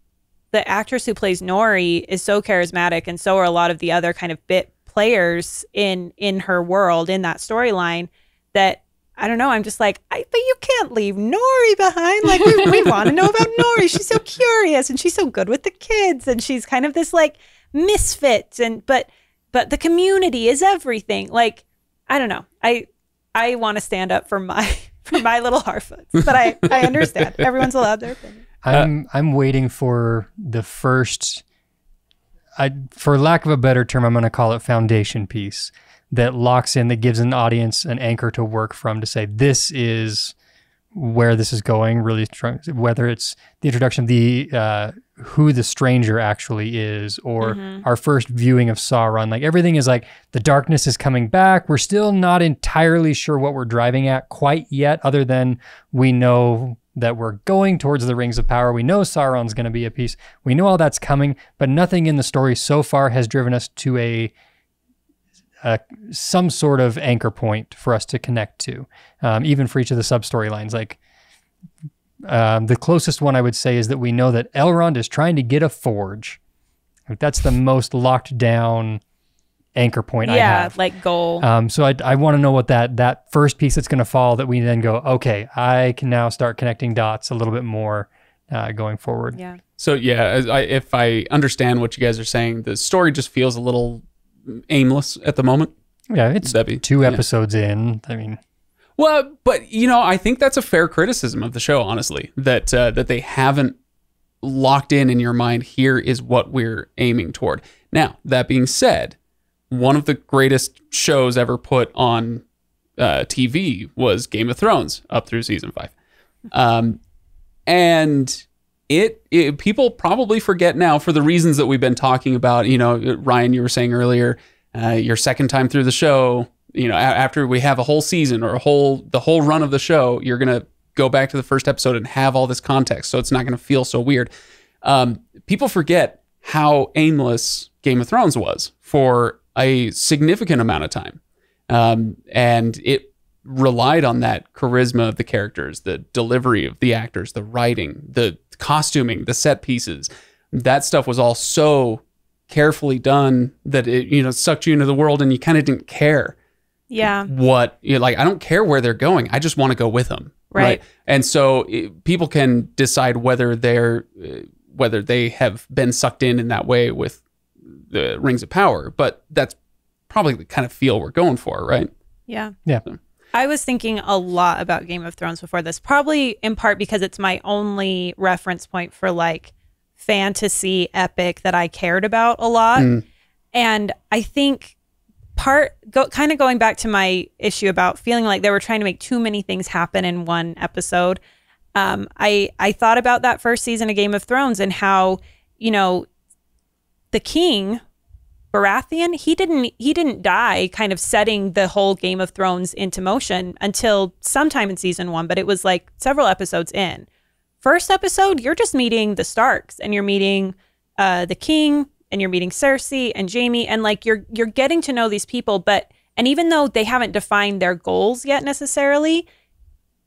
the actress who plays Nori is so charismatic, and so are a lot of the other kind of bit players in her world, in that storyline, that I don't know. I'm just like, but you can't leave Nori behind. Like, we want to know about Nori. She's so curious, and she's so good with the kids, and she's kind of this like misfit, and but the community is everything. Like, I don't know. I want to stand up for my little Harfoots, but I understand everyone's allowed their opinion. I'm waiting for the first, for lack of a better term, I'm going to call it foundation piece that locks in, that gives an audience an anchor to work from, to say this is where this is going. Really, whether it's the introduction of the who the stranger actually is, or our first viewing of Sauron. Like, everything is like, the darkness is coming back. We're still not entirely sure what we're driving at quite yet, other than we know that we're going towards the Rings of Power. We know Sauron's going to be a piece. We know all that's coming, but nothing in the story so far has driven us to some sort of anchor point for us to connect to, even for each of the sub-storylines. Like, the closest one I would say is that we know that Elrond is trying to get a forge. Like, that's the most locked down anchor point I have. Like goal. So I want to know what that first piece that's going to fall, that we then go, okay, I can now start connecting dots a little bit more going forward. Yeah. So yeah, if I understand what you guys are saying, the story just feels a little aimless at the moment. Yeah, it's two episodes in. I mean, well, but I think that's a fair criticism of the show, honestly, that they haven't locked in your mind, here is what we're aiming toward. Now, that being said, one of the greatest shows ever put on TV was Game of Thrones up through season 5. And it people probably forget now, for the reasons that we've been talking about. Ryan, you were saying earlier, your second time through the show, after we have a whole season or the whole run of the show, you're going to go back to the first episode and have all this context. So it's not going to feel so weird. People forget how aimless Game of Thrones was for a significant amount of time. And it relied on that charisma of the characters, the delivery of the actors, the writing, the costuming, the set pieces. That stuff was all so carefully done that it, sucked you into the world, and you kind of didn't care. Yeah. I don't care where they're going. I just want to go with them. Right. And so people can decide whether they have been sucked in that way with the Rings of Power, but that's probably the kind of feel we're going for, right? Yeah. Yeah. I was thinking a lot about Game of Thrones before this, probably in part because it's my only reference point for like fantasy epic that I cared about a lot. And I think going back to my issue about feeling like they were trying to make too many things happen in one episode. I thought about that first season of Game of Thrones and how, the king, Beruthiel, he didn't die kind of setting the whole Game of Thrones into motion until sometime in season 1, but it was like several episodes in. First episode, you're just meeting the Starks, and you're meeting the king, and you're meeting Cersei and Jaime, and like you're getting to know these people, and even though they haven't defined their goals yet necessarily,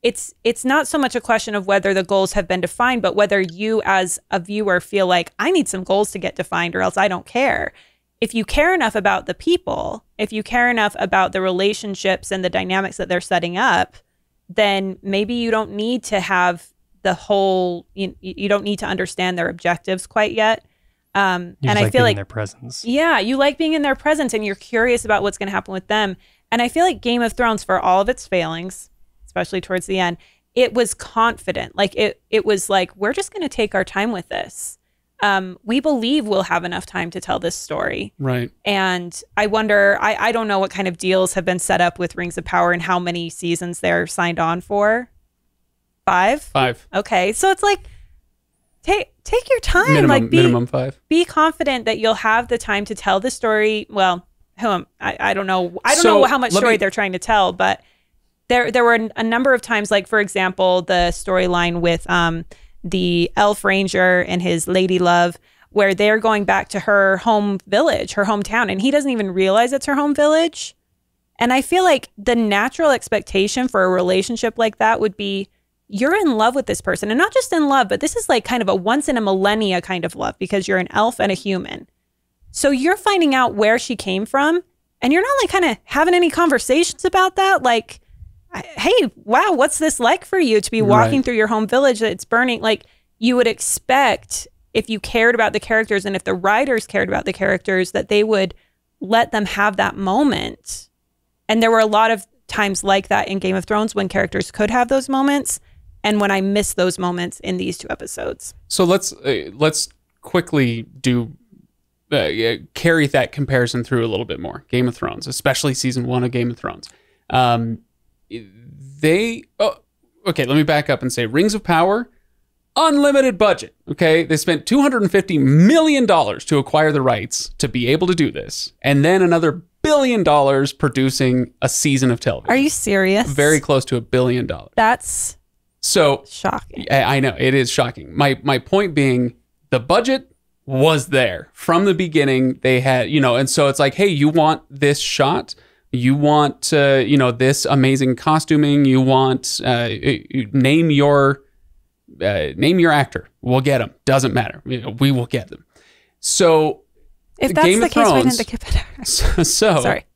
it's not so much a question of whether the goals have been defined, but whether you as a viewer feel like, I need some goals to get defined or else I don't care. If you care enough about the people, if you care enough about the relationships and the dynamics that they're setting up, then maybe you don't need to have the whole, you don't need to understand their objectives quite yet. And I feel like their presence. Yeah, you like being in their presence, and you're curious about what's going to happen with them. And I feel like Game of Thrones, for all of its failings, especially towards the end, it was confident. Like it was like, we're just going to take our time with this. we believe we'll have enough time to tell this story. Right. And I wonder, I don't know what kind of deals have been set up with Rings of Power and how many seasons they're signed on for. 5? 5. Okay. So it's like, take your time. Minimum 5. Be confident that you'll have the time to tell the story. Well, I don't know. I don't know how much story they're trying to tell, but there were a number of times, like, for example, the storyline with the elf ranger and his lady love, where they're going back to her home village, her hometown, and he doesn't even realize it's her home village. And I feel like the natural expectation for a relationship like that would be, you're in love with this person, and not just in love, but this is like kind of a once in a millennia kind of love, because you're an elf and a human. So you're finding out where she came from, and you're not like kind of having any conversations about that. Like, hey, wow, what's this like for you to be walking through your home village that's burning? Like, you would expect, if you cared about the characters and if the writers cared about the characters, that they would let them have that moment. And there were a lot of times like that in Game of Thrones when characters could have those moments. And when I miss those moments in these 2 episodes. So let's quickly do carry that comparison through a little bit more. Game of Thrones, especially season 1 of Game of Thrones. Okay, let me back up and say Rings of Power, unlimited budget. Okay, they spent $250 million to acquire the rights to be able to do this, and then another $1 billion producing a season of television. Are you serious? Very close to $1 billion. That's so shocking. I know, it is shocking. My point being, the budget was there from the beginning. They had, and so it's like, hey, you want this shot? You want, this amazing costuming? You want, name your actor. We'll get them. Doesn't matter. We will get them. So if that's Game the of case, Thrones, we didn't get better. Sorry.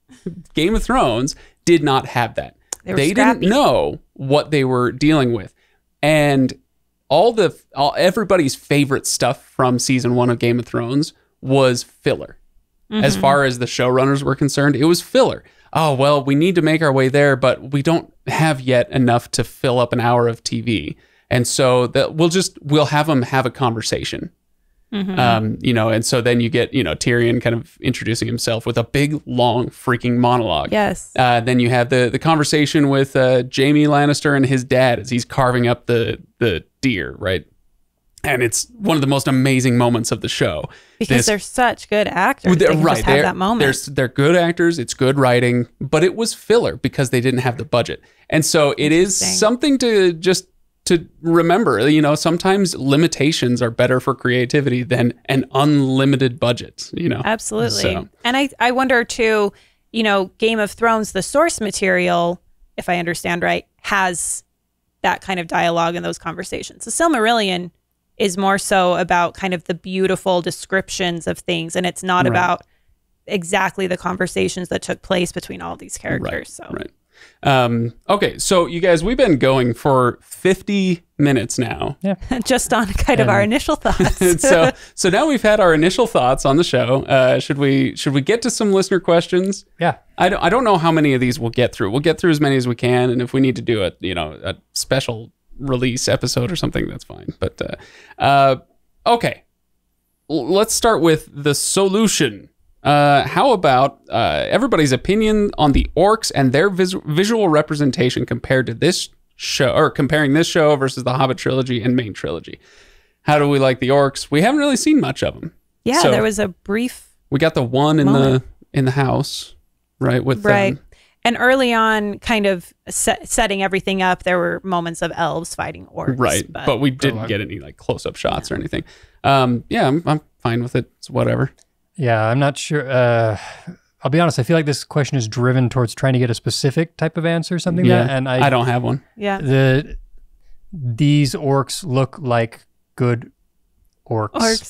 Game of Thrones did not have that. They didn't know what they were dealing with. And everybody's favorite stuff from season 1 of Game of Thrones was filler. Mm-hmm. As far as the showrunners were concerned, it was filler. Oh, well, we need to make our way there, but we don't have yet enough to fill up an hour of TV. And so we'll have them have a conversation. Mm-hmm. And so then you get, Tyrion kind of introducing himself with a big, long freaking monologue. Yes. Then you have the conversation with Jaime Lannister and his dad as he's carving up the deer, right? And it's one of the most amazing moments of the show. Because they're such good actors. They can just have that moment. They're good actors. It's good writing, but it was filler because they didn't have the budget. And so it is something to remember. Sometimes limitations are better for creativity than an unlimited budget, Absolutely. So. And I wonder too, Game of Thrones, the source material, if I understand right, has that kind of dialogue in those conversations. The Silmarillion is more so about kind of the beautiful descriptions of things, and it's not about exactly the conversations that took place between all these characters. Okay, so you guys, we've been going for 50 minutes now. Yeah. Just on kind of our initial thoughts. so now we've had our initial thoughts on the show. Should we get to some listener questions? Yeah. I don't know how many of these we'll get through. We'll get through as many as we can, and if we need to do a special release episode or something, that's fine. But okay, let's start with the solution. How about everybody's opinion on the orcs and their visual representation compared to this show, or comparing this show versus the Hobbit trilogy and main trilogy? How do we like the orcs? We haven't really seen much of them. Yeah, so there was a brief. We got the one in the house, right? With them. And early on, kind of setting everything up, there were moments of elves fighting orcs. Right, but we didn't get any like close-up shots or anything. I'm fine with it. It's whatever. Yeah, I'm not sure. I'll be honest. I feel like this question is driven towards trying to get a specific type of answer, something yeah, like that. And I don't have one. Yeah. These orcs look like good orcs.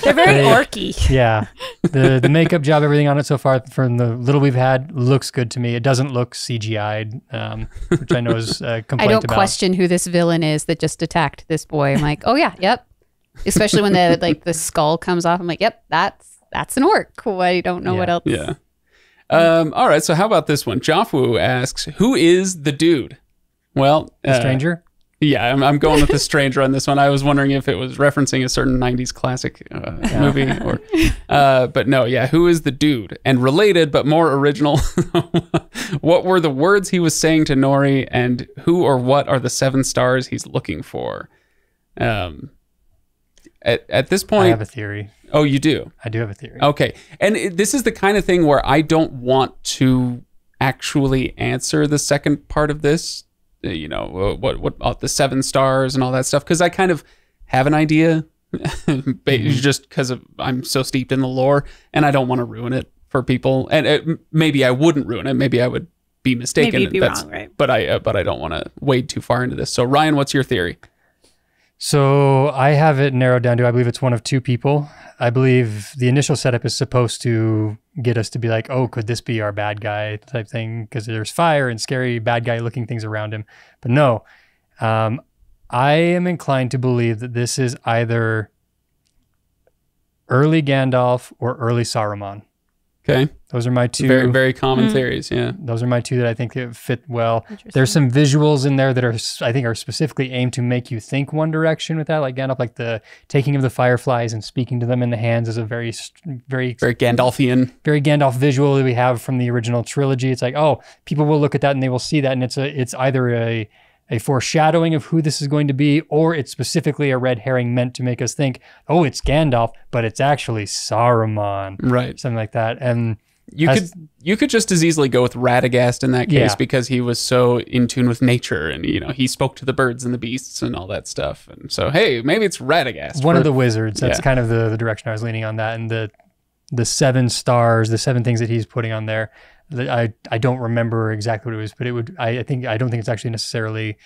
They're very orky. Yeah. The makeup job, everything on it so far, from the little we've had, looks good to me. It doesn't look CGI'd, which I know is a complaint about. I don't question who this villain is that just attacked this boy. I'm like, oh yeah, yep. Especially when the skull comes off. I'm like, yep, that's an orc. I don't know what else. Yeah. All right. So how about this one? Joffwoo asks, who is the dude? Well, the stranger. Yeah, I'm going with the stranger on this one. I was wondering if it was referencing a certain 90s classic movie. Or, but no, yeah, who is the dude? And related, but more original, what were the words he was saying to Nori, and who or what are the 7 stars he's looking for? At this point... I have a theory. Oh, you do? I do have a theory. Okay. And this is the kind of thing where I don't want to actually answer the second part of this. You know, what the 7 stars and all that stuff, because I kind of have an idea, just because I'm so steeped in the lore, and I don't want to ruin it for people. And maybe I wouldn't ruin it. Maybe I would be mistaken. Maybe you'd be wrong, right? But I don't want to wade too far into this. So Ryan, what's your theory? So I have it narrowed down to, I believe it's one of 2 people. I believe the initial setup is supposed to get us to be like, oh, could this be our bad guy type thing? Because there's fire and scary bad guy looking things around him. But no, I am inclined to believe that this is either early Gandalf or early Saruman. Okay. Those are my 2. Very, very common theories, yeah. Those are my 2 that I think fit well. There's some visuals in there that I think are specifically aimed to make you think one direction with that, like Gandalf, like the taking of the fireflies and speaking to them in the hands is a very Gandalfian. Very Gandalf visual that we have from the original trilogy. It's like, oh, people will look at that and they will see that, and it's either a foreshadowing of who this is going to be, or it's specifically a red herring meant to make us think, oh, it's Gandalf, but it's actually Saruman. Right. Something like that. And you could just as easily go with Radagast in that case, because he was so in tune with nature, and he spoke to the birds and the beasts and all that stuff. And so, hey, maybe it's Radagast. One of the wizards. That's kind of the direction I was leaning on that. And the 7 stars, the 7 things that he's putting on there. I don't remember exactly what it was, but I don't think it's actually necessarily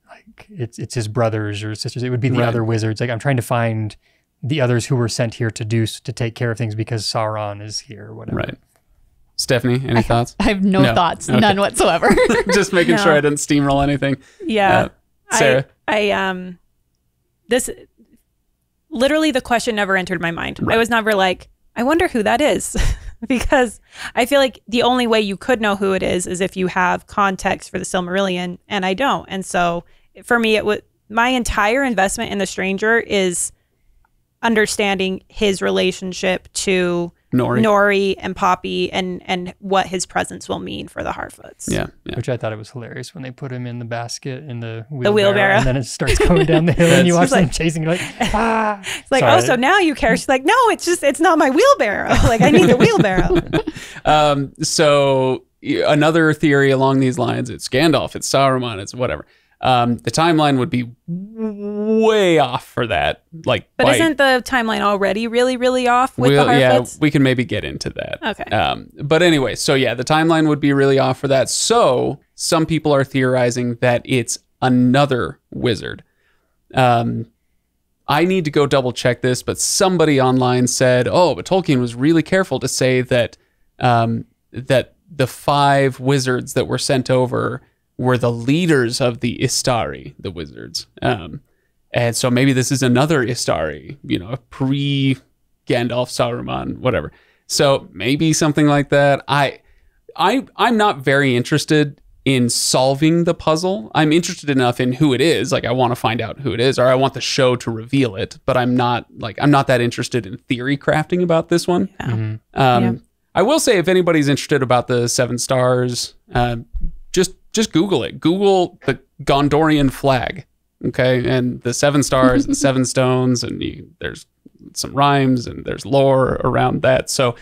like it's his brothers or sisters. It would be the other wizards. Like I'm trying to find the others who were sent here to take care of things because Sauron is here or whatever. Right. Stephanie, any thoughts? I have no thoughts, okay. None whatsoever. Just making sure I didn't steamroll anything. Yeah. Sarah. This literally the question never entered my mind. Right. I was never like, I wonder who that is. Because I feel like the only way you could know who it is if you have context for the Silmarillion, and I don't. And so for me, my entire investment in the stranger is understanding his relationship to Nori and Poppy and what his presence will mean for the Harfoots. Yeah. Which I thought it was hilarious when they put him in the basket in the wheelbarrow. And then it starts going down the hill and you watch them chasing. You're like, ah. It's like, sorry. Oh, so now you care. She's like, no, it's not my wheelbarrow. Like, I need the wheelbarrow. So another theory along these lines, it's Gandalf, it's Saruman, it's whatever. The timeline would be way off for that. But isn't the timeline already really, really off with the Harfoots? Yeah, we can maybe get into that. Okay. But anyway, so yeah, the timeline would be really off for that. So some people are theorizing that it's another wizard. I need to go double check this, but somebody online said, but Tolkien was really careful to say that that the 5 wizards that were sent over were the leaders of the Istari, the wizards. And so maybe this is another Istari, a pre-Gandalf, Saruman, whatever. So maybe something like that. I'm not very interested in solving the puzzle. I'm interested enough in who it is. Like I want to find out who it is, or I want the show to reveal it, but I'm not that interested in theory crafting about this one. Yeah. Mm-hmm. I will say if anybody's interested about the 7 stars, just Google it. Google the Gondorian flag, okay? And the 7 stars and 7 stones, and there's some rhymes and there's lore around that. So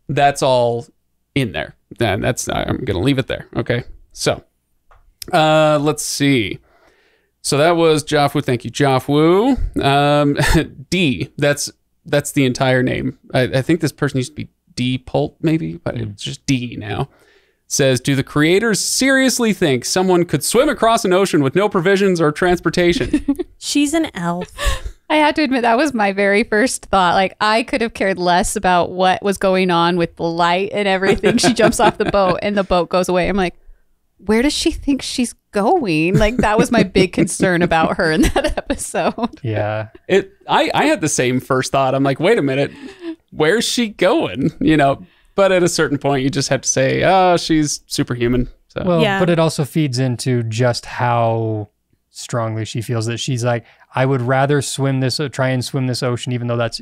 that's all in there. And I'm going to leave it there, okay? So let's see. So that was Joffwu. Thank you, Joffwu. D, that's the entire name. I think this person used to be D Pult maybe, but it's just D now. Says, do the creators seriously think someone could swim across an ocean with no provisions or transportation? She's an elf. I have to admit, that was my very first thought. Like, I could have cared less about what was going on with the light and everything. She jumps off the boat and the boat goes away. I'm like, where does she think she's going? Like, that was my big concern about her in that episode. Yeah. I had the same first thought. I'm like, wait a minute, where's she going? But at a certain point, you just have to say, she's superhuman. So. Well, but it also feeds into just how strongly she feels that she's like, I would rather try and swim this ocean, even though that's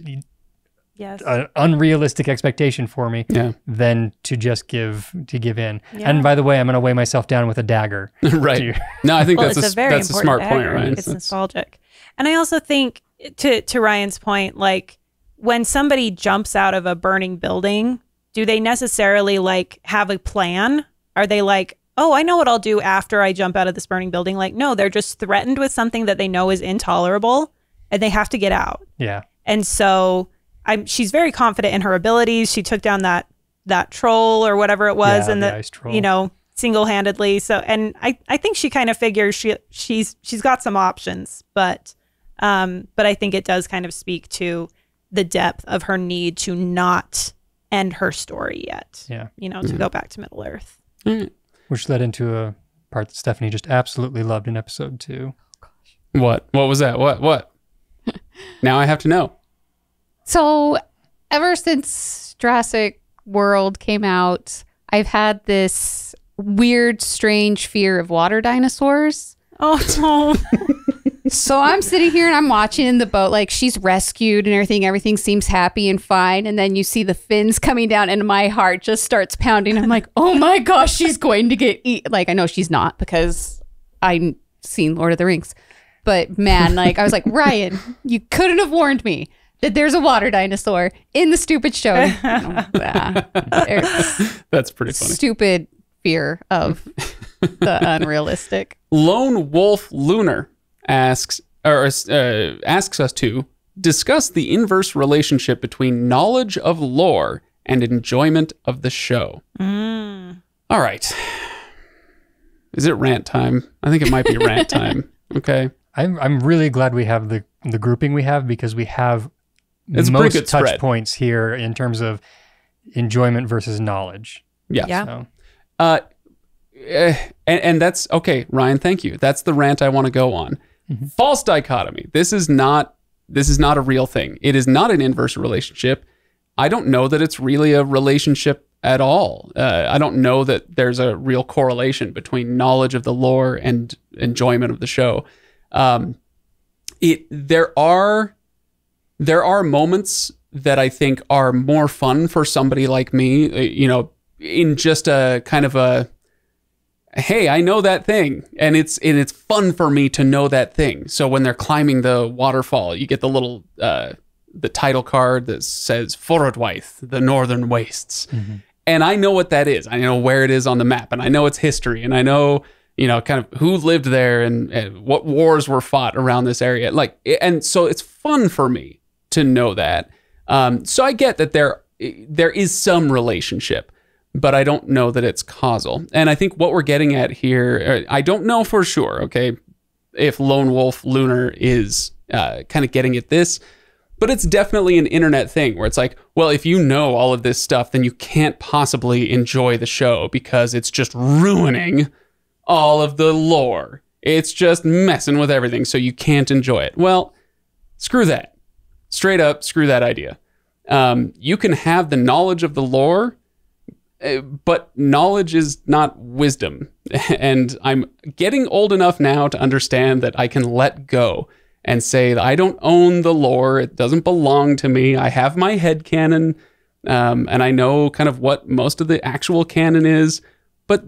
Yes. an unrealistic expectation for me, than to just give in. Yeah. And by the way, I'm going to weigh myself down with a dagger. Right. No, I think Well, that's it's a very that's a smart important point, dagger. Ryan. It's nostalgic. And I also think, to Ryan's point, like when somebody jumps out of a burning building, do they necessarily like have a plan? Are they like, oh, I know what I'll do after I jump out of this burning building? Like, no, they're just threatened with something that they know is intolerable and they have to get out. Yeah. And so she's very confident in her abilities. She took down that troll or whatever it was, and the ice troll. Single-handedly. So, and I think she kind of figures she's got some options, but I think it does kind of speak to the depth of her need to not end her story yet. Yeah. To go back to Middle Earth. Which led into a part that Stephanie just absolutely loved in episode 2. What was that? What? Now I have to know. So ever since Jurassic World came out, I've had this weird, strange fear of water dinosaurs. Oh, no. So I'm sitting here and I'm watching in the boat, like she's rescued and everything seems happy and fine. And then you see the fins coming down and my heart just starts pounding. I'm like, oh my gosh, she's going to get eaten. Like, I know she's not because I've seen Lord of the Rings. But man, like I was like, Ryan, you couldn't have warned me that there's a water dinosaur in the stupid show. That's pretty funny. Stupid fear of the unrealistic. Lone Wolf Lunar asks us to discuss the inverse relationship between knowledge of lore and enjoyment of the show. All right. Is it rant time? I think it might be rant time. Okay. I'm really glad we have the grouping we have, because we have most touch points here in terms of enjoyment versus knowledge. Yeah. So. And that's okay, Ryan. Thank you. That's the rant I want to go on. Mm-hmm. False dichotomy. This is not a real thing. It is not an inverse relationship. I don't know that it's really a relationship at all. I don't know that there's a real correlation between knowledge of the lore and enjoyment of the show. There are moments that I think are more fun for somebody like me, in just a kind of a, hey, I know that thing, and it's fun for me to know that thing. So when they're climbing the waterfall, you get the little the title card that says Forodwaith, the Northern Wastes, and I know what that is. I know where it is on the map, and I know its history, and I know kind of who lived there and what wars were fought around this area. And so it's fun for me to know that. So I get that there is some relationship, but I don't know that it's causal. And I think what we're getting at here, I don't know for sure, okay, if Lone Wolf Lunar is kind of getting at this, but it's definitely an internet thing where it's like, well, if you know all of this stuff, then you can't possibly enjoy the show because it's just ruining all of the lore. It's just messing with everything, so you can't enjoy it. Well, screw that. Straight up, screw that idea. You can have the knowledge of the lore, but knowledge is not wisdom. And I'm getting old enough now to understand that I can let go and say that I don't own the lore. It doesn't belong to me. I have my headcanon, and I know kind of what most of the actual canon is, but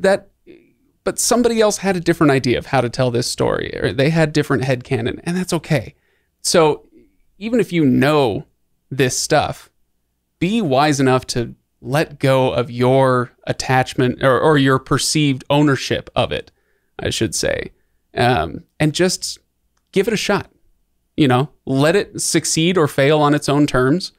somebody else had a different idea of how to tell this story, or they had different headcanon, and that's okay. So even if you know this stuff, be wise enough to let go of your attachment or your perceived ownership of it, I should say, and just give it a shot. Let it succeed or fail on its own terms.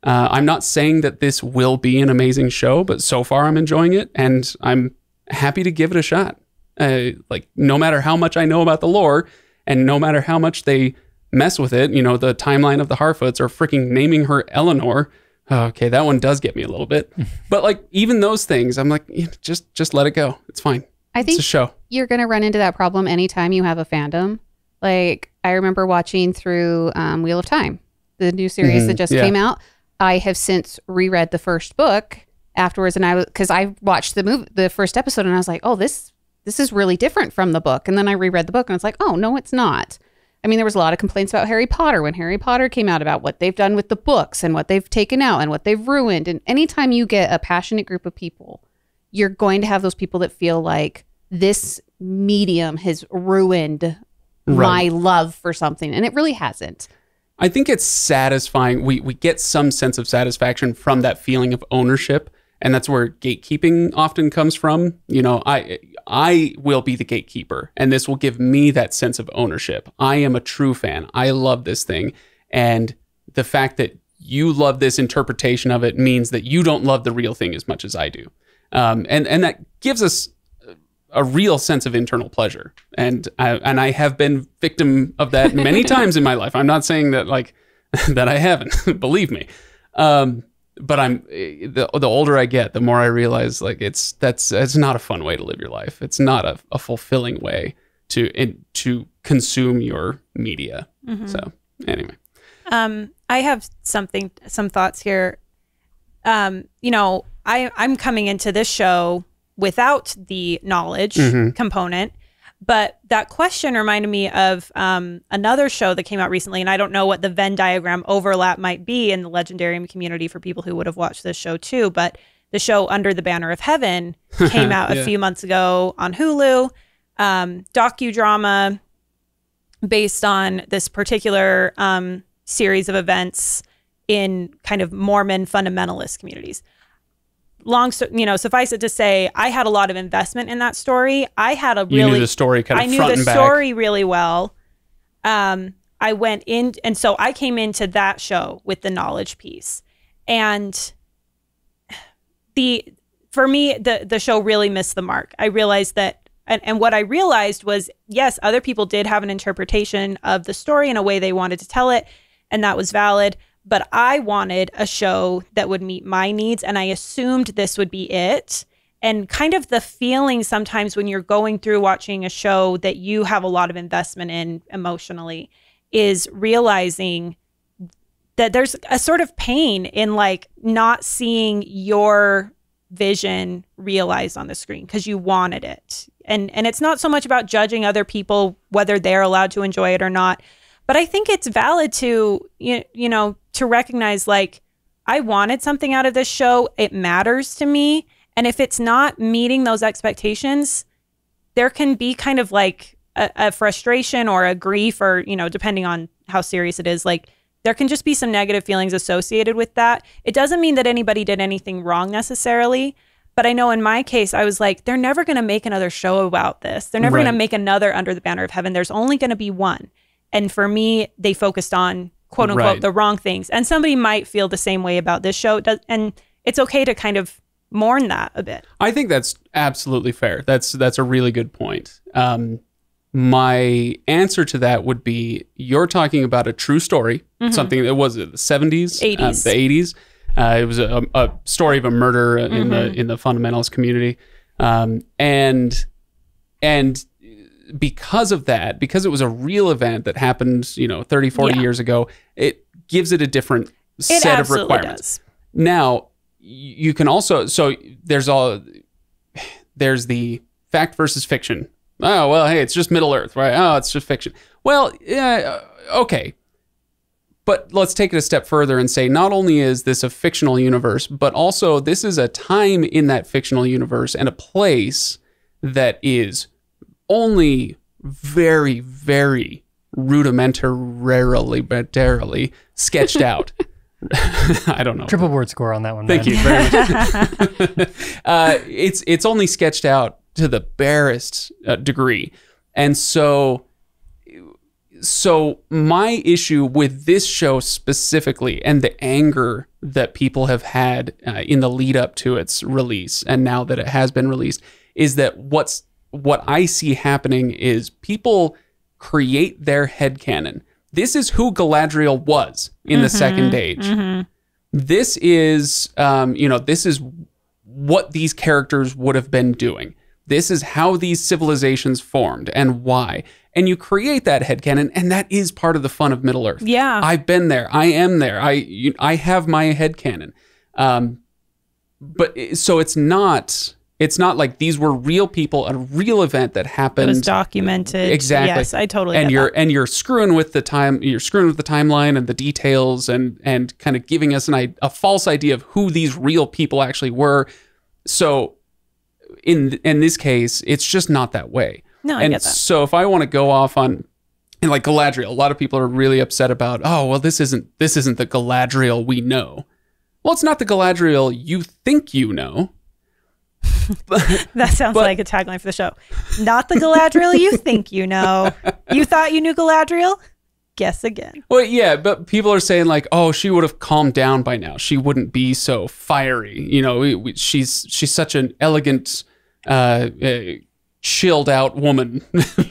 I'm not saying that this will be an amazing show, but so far I'm enjoying it, and I'm happy to give it a shot. No matter how much I know about the lore, and no matter how much they mess with it, the timeline of the Harfoots or freaking naming her Eleanor. Okay, that one does get me a little bit. But even those things, I'm like, just let it go. It's fine. I think it's a show. You're going to run into that problem anytime you have a fandom. Like, I remember watching through Wheel of Time, the new series that just came out. I have since reread the first book afterwards, and because I watched the first episode, and I was like, oh, this this is really different from the book. And then I reread the book and it's like, oh, no, it's not. I mean, there was a lot of complaints about Harry Potter when Harry Potter came out about what they've done with the books and what they've taken out and what they've ruined. And anytime you get a passionate group of people, you're going to have those people that feel like this medium has ruined my love for something. And it really hasn't. I think it's satisfying. We get some sense of satisfaction from that feeling of ownership. And that's where gatekeeping often comes from. You know, I will be the gatekeeper, and this will give me that sense of ownership. I am a true fan. I love this thing. And the fact that you love this interpretation of it means that you don't love the real thing as much as I do. And that gives us a real sense of internal pleasure. And I have been victim of that many times in my life. I'm not saying that that I haven't, believe me. But the older I get, the more I realize it's not a fun way to live your life. It's not a fulfilling way to consume your media. Mm-hmm. So anyway, I have some thoughts here. You know, I'm coming into this show without the knowledge component. But that question reminded me of another show that came out recently, and I don't know what the Venn diagram overlap might be in the Legendarium community for people who would have watched this show too. But the show Under the Banner of Heaven came out a few months ago on Hulu, docudrama based on this particular series of events in kind of Mormon fundamentalist communities. Suffice it to say, I had a lot of investment in that story. You knew the story kind of front and back. I knew the story really well. I went in, and so I came into that show with the knowledge piece. And for me, the show really missed the mark. I realized that, and what I realized was, yes, other people did have an interpretation of the story in a way they wanted to tell it, and that was valid. But I wanted a show that would meet my needs, and I assumed this would be it. And kind of the feeling sometimes when you're going through watching a show that you have a lot of investment in emotionally is realizing that there's a sort of pain in like not seeing your vision realized on the screen because you wanted it. And it's not so much about judging other people, whether they're allowed to enjoy it or not. But I think it's valid to, you know, to recognize, like, I wanted something out of this show. It matters to me. And if it's not meeting those expectations, there can be kind of like a frustration or a grief or, you know, depending on how serious it is, like there can just be some negative feelings associated with that. It doesn't mean that anybody did anything wrong necessarily. But I know in my case, I was like, they're never going to make another show about this. They're never going to make another Under the Banner of Heaven. There's only going to be one. And for me, they focused on, quote unquote, the wrong things. And somebody might feel the same way about this show. And it's okay to kind of mourn that a bit. I think that's absolutely fair. That's a really good point. My answer to that would be, you're talking about a true story, something that was the 70s, 80s. The 80s. It was a story of a murder in the fundamentalist community. And because of that, because it was a real event that happened, 30, 40 years ago, it gives it a different set of requirements. Does. Now, you can also, so there's the fact versus fiction. Oh, well, hey, it's just Middle Earth, right? Oh, it's just fiction. Well, yeah, okay. But let's take it a step further and say, not only is this a fictional universe, but also this is a time in that fictional universe and a place that is only very, very rudimentarily sketched out. I don't know. Triple word score on that one. Thank you very much. It's only sketched out to the barest degree. And so my issue with this show specifically, and the anger that people have had in the lead up to its release, and now that it has been released, is that what I see happening is people create their headcanon. This is who Galadriel was in the Second Age. This is, this is what these characters would have been doing. This is how these civilizations formed and why. And you create that headcanon, and that is part of the fun of Middle Earth. Yeah. I've been there. I am there. I have my headcanon. But so it's not It's not like these were real people, a real event that happened. It was documented. Exactly. Yes, I totally and get you're that. and you're screwing with the time. You're screwing with the timeline and the details, and kind of giving us a false idea of who these real people actually were. So in this case, it's just not that way. No, I and get that. So if I want to go off on, and like Galadriel, a lot of people are really upset about, oh, well, this isn't the Galadriel we know. Well, it's not the Galadriel you think you know. That sounds like a tagline for the show. Not the Galadriel you think you know. You thought you knew Galadriel? Guess again. Well, yeah, but people are saying like, oh, she would have calmed down by now. She wouldn't be so fiery. You know, she's such an elegant, chilled out woman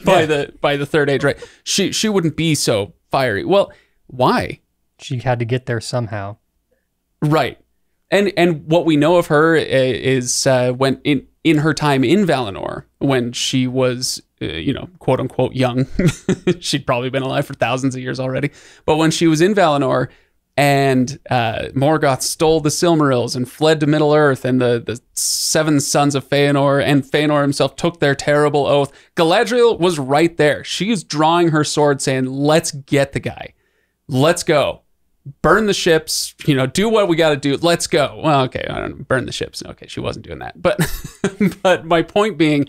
by the third age, right? She wouldn't be so fiery. Well, why? She had to get there somehow. Right. And what we know of her is when in her time in Valinor, when she was, quote unquote, young. She'd probably been alive for thousands of years already. But when she was in Valinor and Morgoth stole the Silmarils and fled to Middle-earth, and the seven sons of Feanor and Feanor himself took their terrible oath, Galadriel was right there. She's drawing her sword saying, let's get the guy. Let's go. Burn the ships, do what we got to do. Let's go. Well, okay, I don't know, burn the ships. Okay, she wasn't doing that. But but my point being,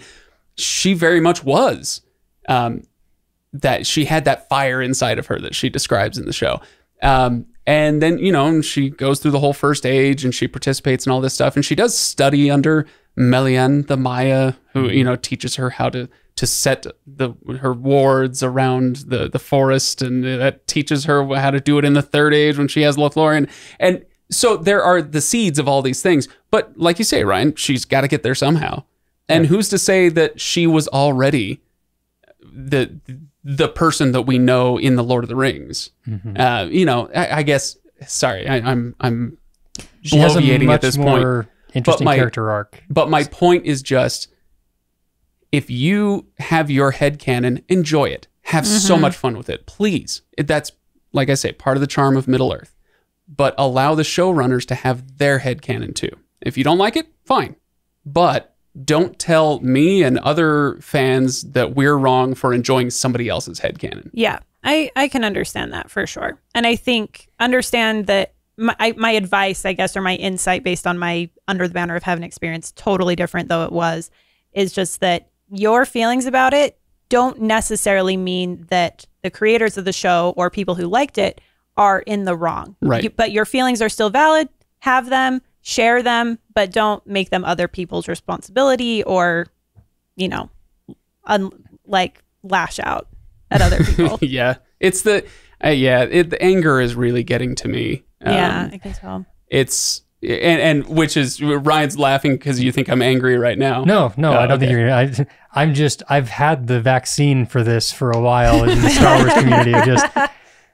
she very much was, that she had that fire inside of her that she describes in the show. And then, she goes through the whole first age and she participates in all this stuff. And she does study under Melian, the Maya, who, teaches her how to set her wards around the forest, and that teaches her how to do it in the third age when she has Lothlorien. And so there are the seeds of all these things. But like you say, Ryan, she's got to get there somehow. And who's to say that she was already the person that we know in the Lord of the Rings? Mm-hmm. I guess. Sorry, I'm She has a bloviating much at this more point. interesting character arc. But my point is just, if you have your headcanon, enjoy it. Have so much fun with it, please. That's, like I say, part of the charm of Middle-earth. But allow the showrunners to have their headcanon too. If you don't like it, fine. But don't tell me and other fans that we're wrong for enjoying somebody else's headcanon. Yeah, I can understand that for sure. And I think understand that my advice, I guess, or my insight based on my Under the Banner of Heaven experience, totally different though it was, is just that your feelings about it don't necessarily mean that the creators of the show or people who liked it are in the wrong. Right. But your feelings are still valid. Have them, share them, but don't make them other people's responsibility or, lash out at other people. Yeah. It's the anger is really getting to me. Yeah, I can tell. It's and which is, Ryan's laughing because you think I'm angry right now. No, I don't think you're. I've had the vaccine for this for a while in the Star Wars community. Of just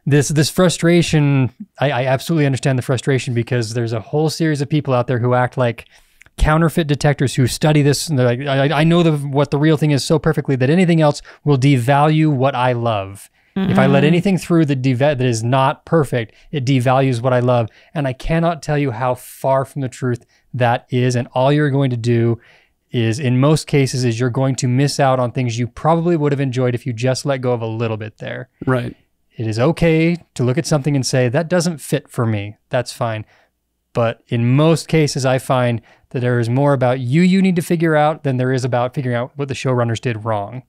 this frustration. I absolutely understand the frustration, because there's a whole series of people out there who act like counterfeit detectors who study this. And they're like, I know what the real thing is so perfectly that anything else will devalue what I love. If I let anything through that is not perfect, it devalues what I love. And I cannot tell you how far from the truth that is. And all you're going to do is, in most cases, is you're going to miss out on things you probably would have enjoyed if you just let go of a little bit there. Right. It is okay to look at something and say, that doesn't fit for me. That's fine. But in most cases, I find that there is more about you need to figure out than there is about figuring out what the showrunners did wrong.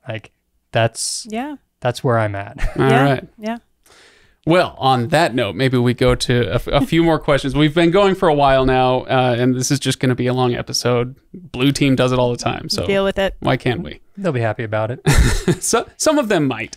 Like, that's where I'm at. All right. Yeah. Well, on that note, maybe we go to a few more questions. We've been going for a while now, and this is just going to be a long episode. Blue Team does it all the time, so Deal with it. why can't we? They'll be happy about it. So, some of them might.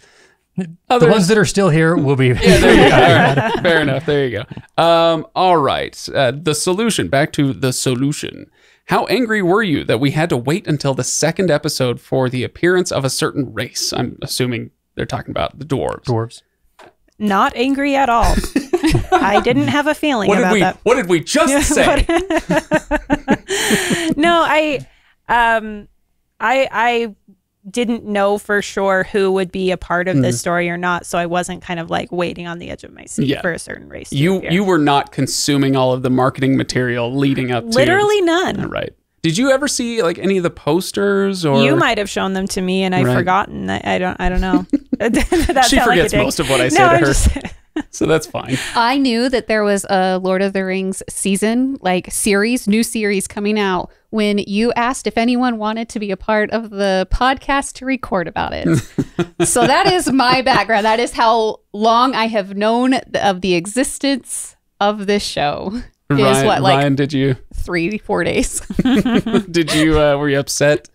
The ones that are still here will be. Yeah, there you go. All right. Fair enough. There you go. All right. The solution. Back to the solution. How angry were you that we had to wait until the second episode for the appearance of a certain race? I'm assuming they're talking about the dwarves. Not angry at all. I didn't have a feeling about that. What did we just say? No, I didn't know for sure who would be a part of this story or not, so I wasn't kind of like waiting on the edge of my seat for a certain race. You were not consuming all of the marketing material leading up to. Literally none. Right. Did you ever see like any of the posters? Or You might have shown them to me, and I've Right. forgotten. I don't know. That she sound like a forgets dig. most of what I say No, to I'm her, just- so that's fine. I knew that there was a Lord of the Rings season, like new series coming out when you asked if anyone wanted to be a part of the podcast to record about it. So that is my background. That is how long I have known of the existence of this show. Is what, like Ryan, did you 3-4 days? were you upset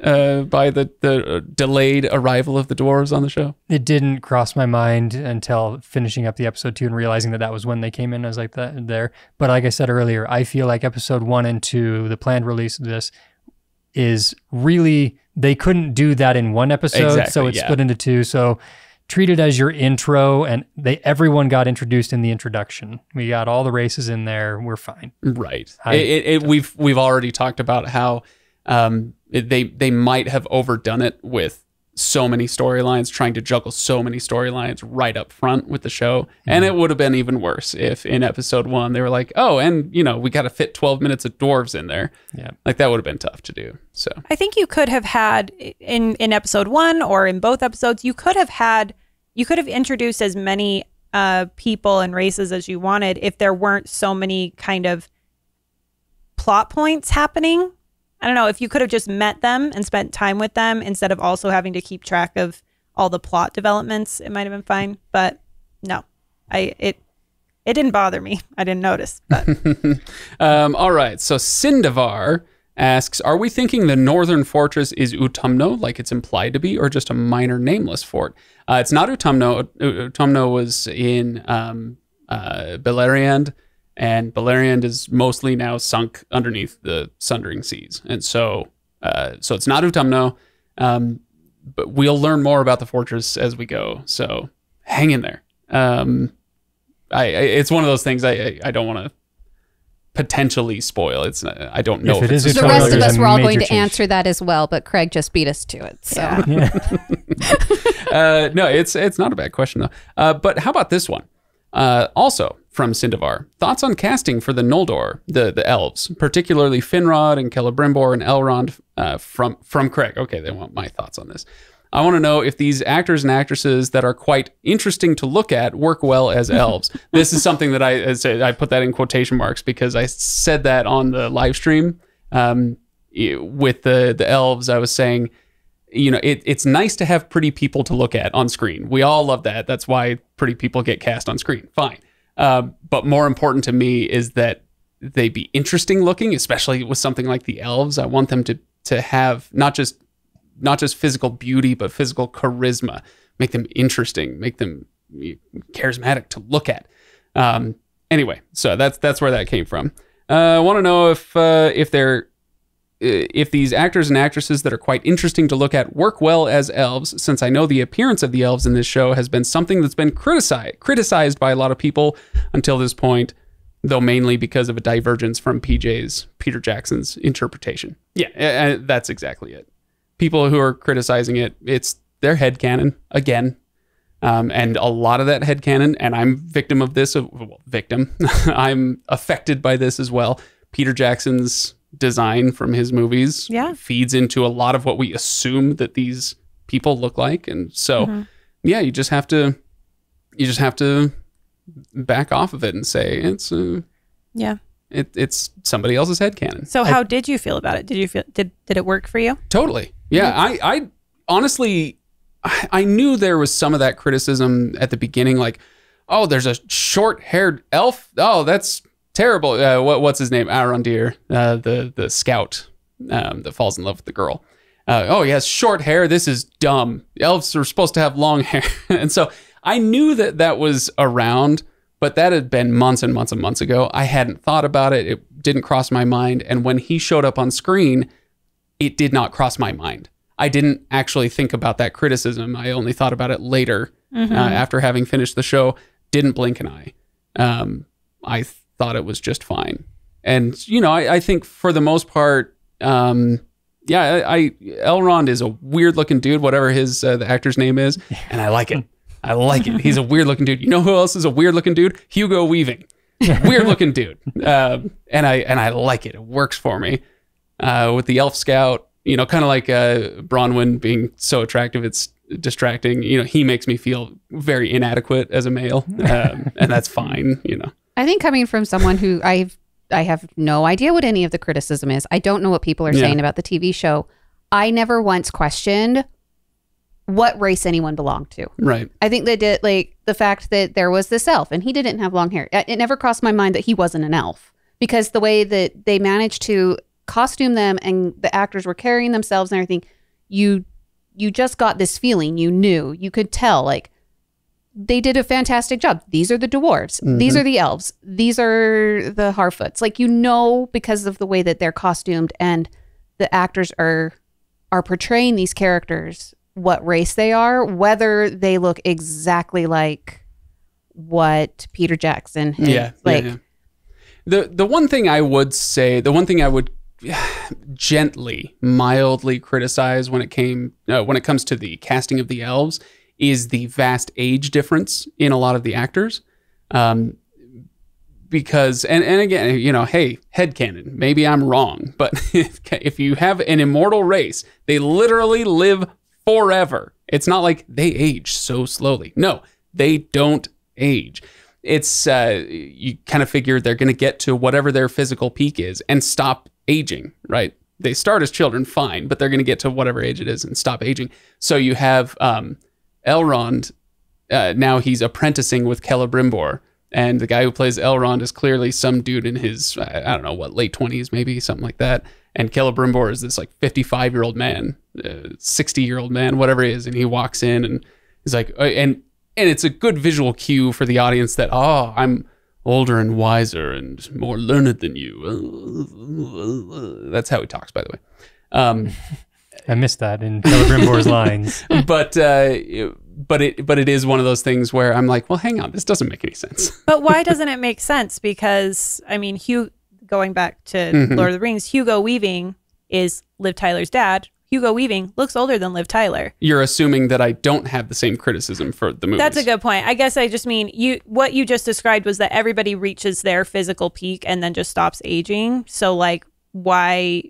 by the delayed arrival of the dwarves on the show? It didn't cross my mind until finishing up the episode 2 and realizing that was when they came in. I was like that there. But like I said earlier, I feel like episode 1 and 2, the planned release of this, is really, they couldn't do that in one episode, Exactly, so it's yeah. split into 2. So treat it as your intro, and everyone got introduced in the introduction. We got all the races in there. We're fine. Right. We've already talked about how they might have overdone it with so many storylines, trying to juggle so many storylines right up front with the show. And it would have been even worse if in episode 1 they were like, oh, and we got to fit 12 minutes of dwarves in there. Yeah. Like that would have been tough to do. So I think you could have had in episode 1 or in both episodes, you could have introduced as many people and races as you wanted if there weren't so many kind of plot points happening. I don't know, if you could have just met them and spent time with them instead of also having to keep track of all the plot developments, it might have been fine. But no, it didn't bother me. I didn't notice. But all right. So Sindavar asks, are we thinking the northern fortress is Utumno, like it's implied to be, or just a minor nameless fort? It's not Utumno. Utumno was in Beleriand, and Beleriand is mostly now sunk underneath the Sundering Seas. And so it's not Utumno, but we'll learn more about the fortress as we go. So hang in there. It's one of those things I don't want to potentially spoil. I don't know If it is The Utumno, rest of there's us a were all major going to change. answer that as well, but Craig just beat us to it. So yeah. No, it's not a bad question though. But how about this one? Also from Sindavar, thoughts on casting for the Noldor, the elves, particularly Finrod and Celebrimbor and Elrond. From Craig. Okay, they want my thoughts on this. I want to know if these actors and actresses that are quite interesting to look at work well as elves. This is something that I put that in quotation marks because I said that on the live stream with the elves. I was saying, it's nice to have pretty people to look at on screen. We all love that. That's why pretty people get cast on screen. Fine. But more important to me is that they be interesting looking, especially with something like the elves. I want them to have not just physical beauty, but physical charisma, make them interesting, make them charismatic to look at. Anyway, so that's where that came from. I want to know if these actors and actresses that are quite interesting to look at work well as elves, since I know the appearance of the elves in this show has been something that's been criticized by a lot of people until this point, though mainly because of a divergence from Peter Jackson's interpretation. Yeah, that's exactly it. People who are criticizing it, it's their headcanon again. And a lot of that headcanon, and I'm victim of this, I'm affected by this as well. Peter Jackson's design from his movies feeds into a lot of what we assume that these people look like. And so, you just have to back off of it and say it's somebody else's headcanon. So how did you feel about it? Did it work for you? Totally. Yeah. I honestly, I knew there was some of that criticism at the beginning, like, oh, there's a short-haired elf. Oh, that's terrible. What's his name? Arondir, the scout that falls in love with the girl. Oh, he has short hair. This is dumb. Elves are supposed to have long hair. And so I knew that was around, but that had been months and months and months ago. I hadn't thought about it. It didn't cross my mind. And when he showed up on screen, it did not cross my mind. I didn't actually think about that criticism. I only thought about it later after having finished the show. Didn't blink an eye. I thought it was just fine. And, I think for the most part, Elrond is a weird looking dude, whatever his the actor's name is. And I like it. He's a weird looking dude. You know who else is a weird looking dude? Hugo Weaving. Weird looking dude. And I like it. It works for me. with the elf scout, you know, kind of like Bronwyn being so attractive, it's distracting. You know, he makes me feel very inadequate as a male, and that's fine, you know. I think coming from someone who I have no idea what any of the criticism is. I don't know what people are saying about the TV show. I never once questioned what race anyone belonged to. Right. I think they did, like, the fact that there was this elf and he didn't have long hair. It never crossed my mind that he wasn't an elf, because the way that they managed to costume them and the actors were carrying themselves and everything, you just got this feeling. You could tell, like, they did a fantastic job. These are the dwarves. Mm-hmm. These are the elves. These are the Harfoots. Like, you know, because of the way that they're costumed and the actors are portraying these characters, what race they are, whether they look exactly like what Peter Jackson had. The one thing I would say, the one thing I would gently, mildly criticize when it comes to the casting of the elves is the vast age difference in a lot of the actors. Because, and again, you know, hey, headcanon, maybe I'm wrong, but if you have an immortal race, they literally live forever. It's not like they age so slowly. No, they don't age. It's, you kind of figure they're going to get to whatever their physical peak is and stop aging, right? They start as children, fine, but they're going to get to whatever age it is and stop aging. So you have Elrond, now he's apprenticing with Celebrimbor, and the guy who plays Elrond is clearly some dude in his, I don't know what, late 20s maybe, something like that. And Celebrimbor is this like 55-year-old man, 60-year-old man, whatever he is, and he walks in and he's like, and it's a good visual cue for the audience that, oh, I'm older and wiser and more learned than you. That's how he talks, by the way. I missed that in Celebrimbor's lines. But it is one of those things where I'm like, well, hang on, this doesn't make any sense. But why doesn't it make sense? Because, I mean, going back to Lord of the Rings, Hugo Weaving is Liv Tyler's dad. Hugo Weaving looks older than Liv Tyler. You're assuming that I don't have the same criticism for the movies. That's a good point. I guess I just mean, what you just described was that everybody reaches their physical peak and then just stops aging. So, like, why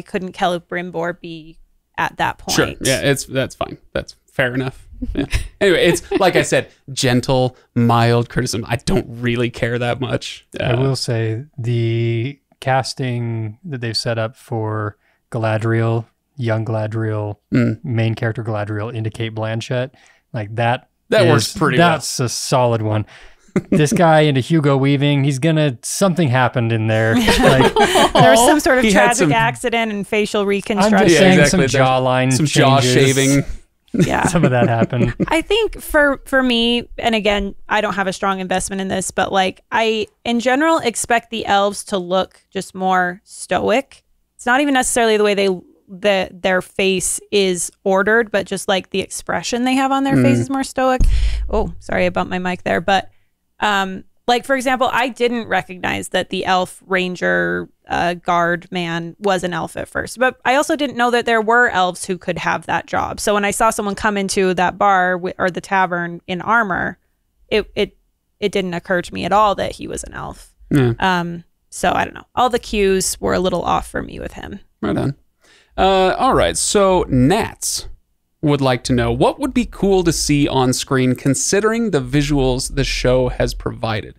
couldn't Celebrimbor be at that point? Sure. Yeah, that's fine. That's fair enough. Yeah. Anyway, it's like I said, gentle, mild criticism. I don't really care that much. I will say the casting that they've set up for Galadriel, young Galadriel, main character Galadriel into Cate Blanchett, like that works pretty well. That's a solid one. This guy into Hugo Weaving, something happened in there. Like, there was some sort of tragic accident and facial reconstruction. I'm just saying some jawline some changes. jaw shaving. Yeah. Some of that happened. I think for me, and again, I don't have a strong investment in this, but like I, in general, expect the elves to look just more stoic. It's not even necessarily the way their face is ordered, but just like the expression they have on their face is more stoic. Oh, sorry, I bumped my mic there. But like, for example, I didn't recognize that the elf ranger guard man was an elf at first, but I also didn't know that there were elves who could have that job. So when I saw someone come into that bar or the tavern in armor, it didn't occur to me at all that he was an elf. Yeah. So I don't know. All the cues were a little off for me with him. Right on. All right. So Nats would like to know, what would be cool to see on screen considering the visuals the show has provided?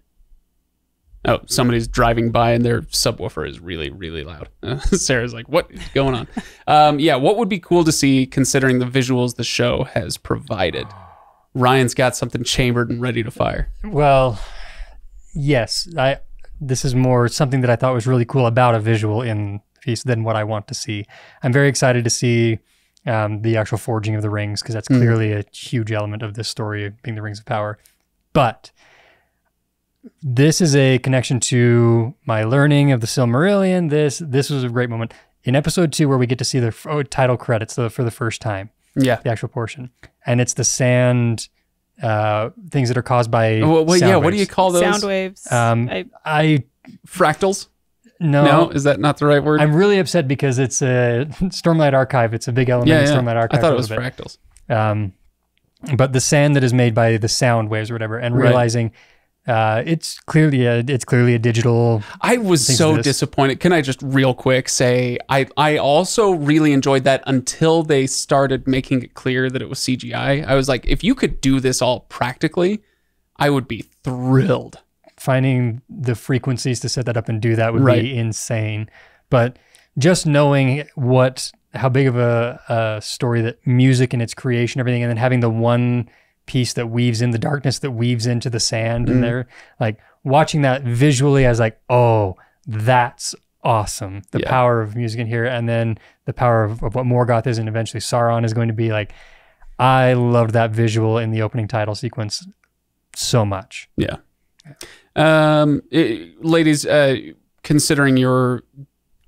Oh, somebody's driving by and their subwoofer is really, really loud. Sarah's like, what is going on? Yeah, what would be cool to see considering the visuals the show has provided? Ryan's got something chambered and ready to fire. Well, yes. This is more something that I thought was really cool about a visual in the piece than what I want to see. I'm very excited to see the actual forging of the rings, because that's clearly a huge element of this story, being the Rings of Power. But this is a connection to my learning of the Silmarillion. This was a great moment in episode 2 where we get to see the title credits for the first time. Yeah, the actual portion, and it's the sand things that are caused by sound waves. What do you call those? Sound waves. Fractals. No, is that not the right word? I'm really upset because it's a Stormlight Archive. It's a big element in Stormlight Archive. I thought it was fractals. But the sand that is made by the sound waves or whatever, and realizing It's clearly a digital. I was so disappointed. Can I just real quick say I also really enjoyed that until they started making it clear that it was CGI. I was like, if you could do this all practically, I would be thrilled. Finding the frequencies to set that up and do that would be insane. But just knowing how big of a story that music and its creation, everything, and then having the one piece that weaves in the darkness, that weaves into the sand, and there, like watching that visually, I was like, oh, that's awesome. The power of music in here, and then the power of what Morgoth is, and eventually Sauron is going to be. Like, I loved that visual in the opening title sequence so much. Yeah. Ladies, considering your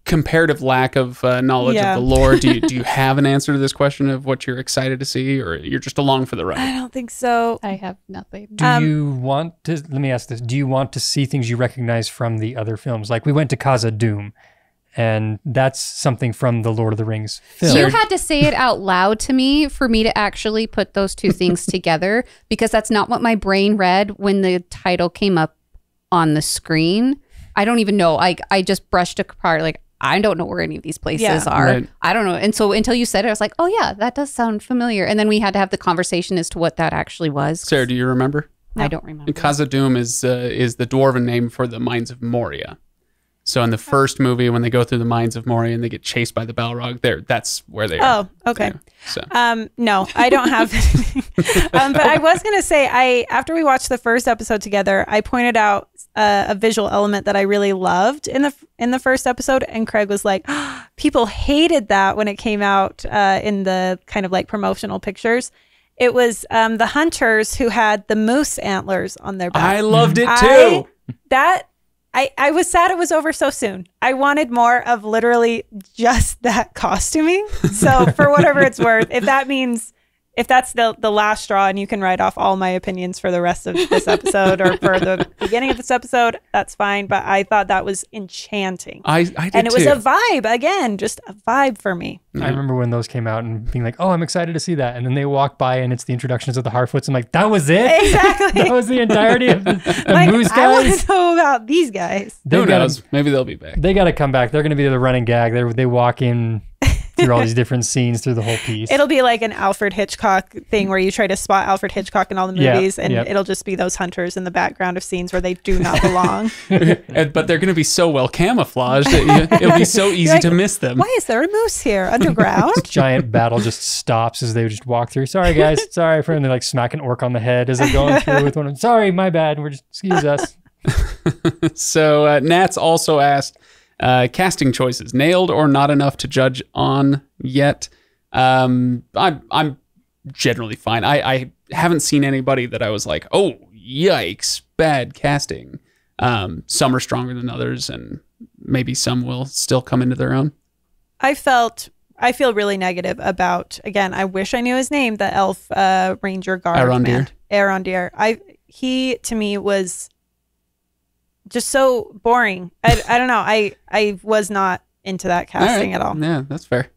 comparative lack of knowledge of the lore, do you have an answer to this question of what you're excited to see, or you're just along for the ride? I don't think so. I have nothing. Do you want to, let me ask this, do you want to see things you recognize from the other films? Like, we went to Khazad-dûm, and that's something from the Lord of the Rings film. You had to say it out loud to me for me to actually put those two things together, because that's not what my brain read when the title came up on the screen. I don't even know. I just brushed apart, like, I don't know where any of these places are. Right. I don't know. And so until you said it, I was like, oh yeah, that does sound familiar. And then we had to have the conversation as to what that actually was. Sarah, do you remember? No. I don't remember. Khazad-dûm is the dwarven name for the Mines of Moria. So in the first movie, when they go through the Mines of Moria and they get chased by the Balrog, that's where they are. Oh, okay. Yeah, so. No, I don't have anything. But I was going to say, after we watched the first episode together, I pointed out a visual element that I really loved in the first episode, and Craig was like, oh, people hated that when it came out in the kind of like promotional pictures. It was the hunters who had the moose antlers on their back. I loved it too. I was sad it was over so soon. I wanted more of literally just that costuming. So for whatever it's worth, if that's the last straw and you can write off all my opinions for the rest of this episode or for the beginning of this episode, that's fine. But I thought that was enchanting. I did and it was a vibe, again, just a vibe for me. I remember when those came out and being like, oh, I'm excited to see that. And then they walk by and it's the introductions of the Harfoots. I'm like, that was it? Exactly. That was the entirety of the moose guys? I want to know about these guys. Who knows? Maybe they'll be back. They got to come back. They're going to be the running gag. They walk in through all these different scenes through the whole piece. It'll be like an Alfred Hitchcock thing where you try to spot Alfred Hitchcock in all the movies, and it'll just be those hunters in the background of scenes where they do not belong. But they're going to be so well camouflaged that it'll be so easy to miss them. Why is there a moose here underground? This giant battle just stops as they just walk through. Sorry, guys. Sorry for them. They like smack an orc on the head as they're going through with one of them. Sorry, my bad. Excuse us. So Nats also asked, casting choices, nailed or not enough to judge on yet? I'm generally fine. I haven't seen anybody that I was like, oh, yikes, bad casting. Some are stronger than others, and maybe some will still come into their own. I feel really negative about, again, I wish I knew his name, the elf ranger guard. Arondir. He, to me, was just so boring. I don't know. I was not into that casting at all. Yeah, that's fair.